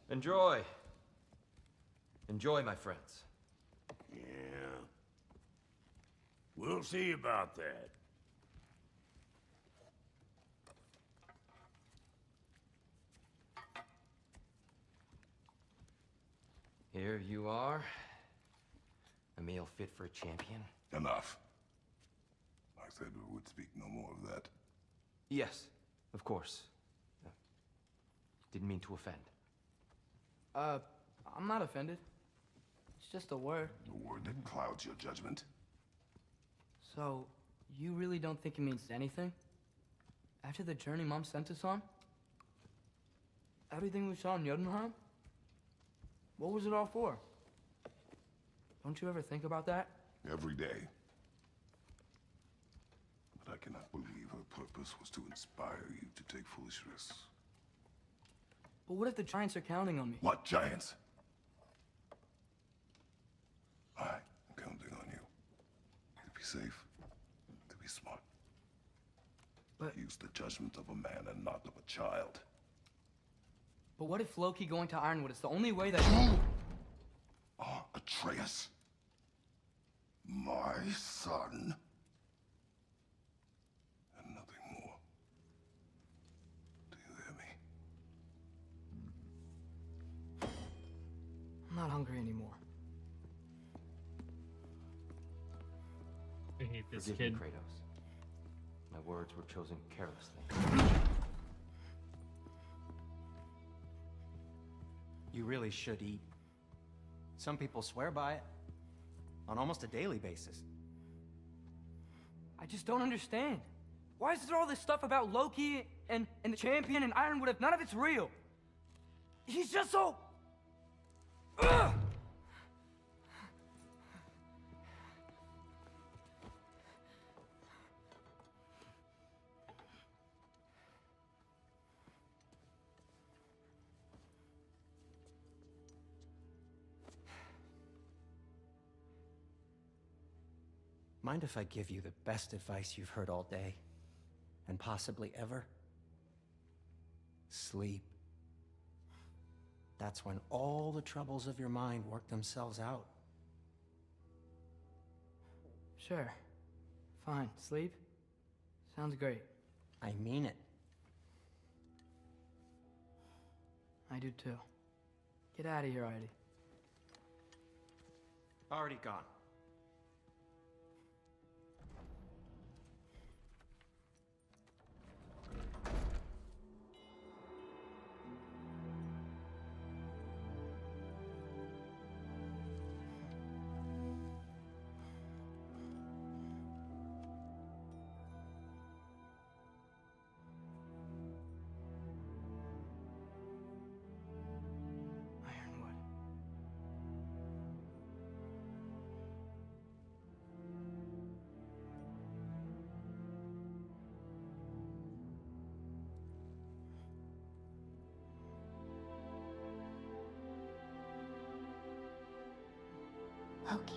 Enjoy. Enjoy, my friends. Yeah. We'll see about that. Here you are. A meal fit for a champion. Enough. I said we would speak no more of that. Yes, of course. Didn't mean to offend. I'm not offended. It's just a word. A word that clouds your judgment. So, you really don't think it means anything? After the journey Mom sent us on? Everything we saw in Jotunheim? What was it all for? Don't you ever think about that? Every day. But I cannot believe her purpose was to inspire you to take foolish risks. But what if the Giants are counting on me? What giants? I'm counting on you. To be safe, to be smart. But- Use the judgment of a man and not of a child. But what if Loki going to Ironwood is the only way that... You are Atreus. My son. And nothing more. Do you hear me? I'm not hungry anymore. I hate this Forgive kid. me, Kratos. My words were chosen carelessly. You really should eat. Some people swear by it. On almost a daily basis. I just don't understand. Why is there all this stuff about Loki and the champion and Ironwood if none of it's real? He's just so... Ugh! Mind if I give you the best advice you've heard all day? And possibly ever? Sleep. That's when all the troubles of your mind work themselves out. Sure. Fine. Sleep? Sounds great. I mean it. I do too. Get out of here, Heidi. Already gone. Ironwood. Loki.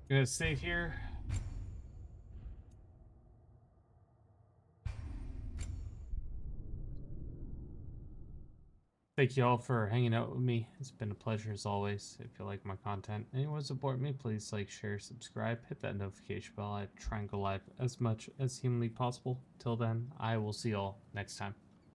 Gonna stay here. Thank you all for hanging out with me. It's been a pleasure as always. If you like my content and you want to support me, please like, share, subscribe, hit that notification bell. I try and go live as much as humanly possible. Till then, I will see you all next time.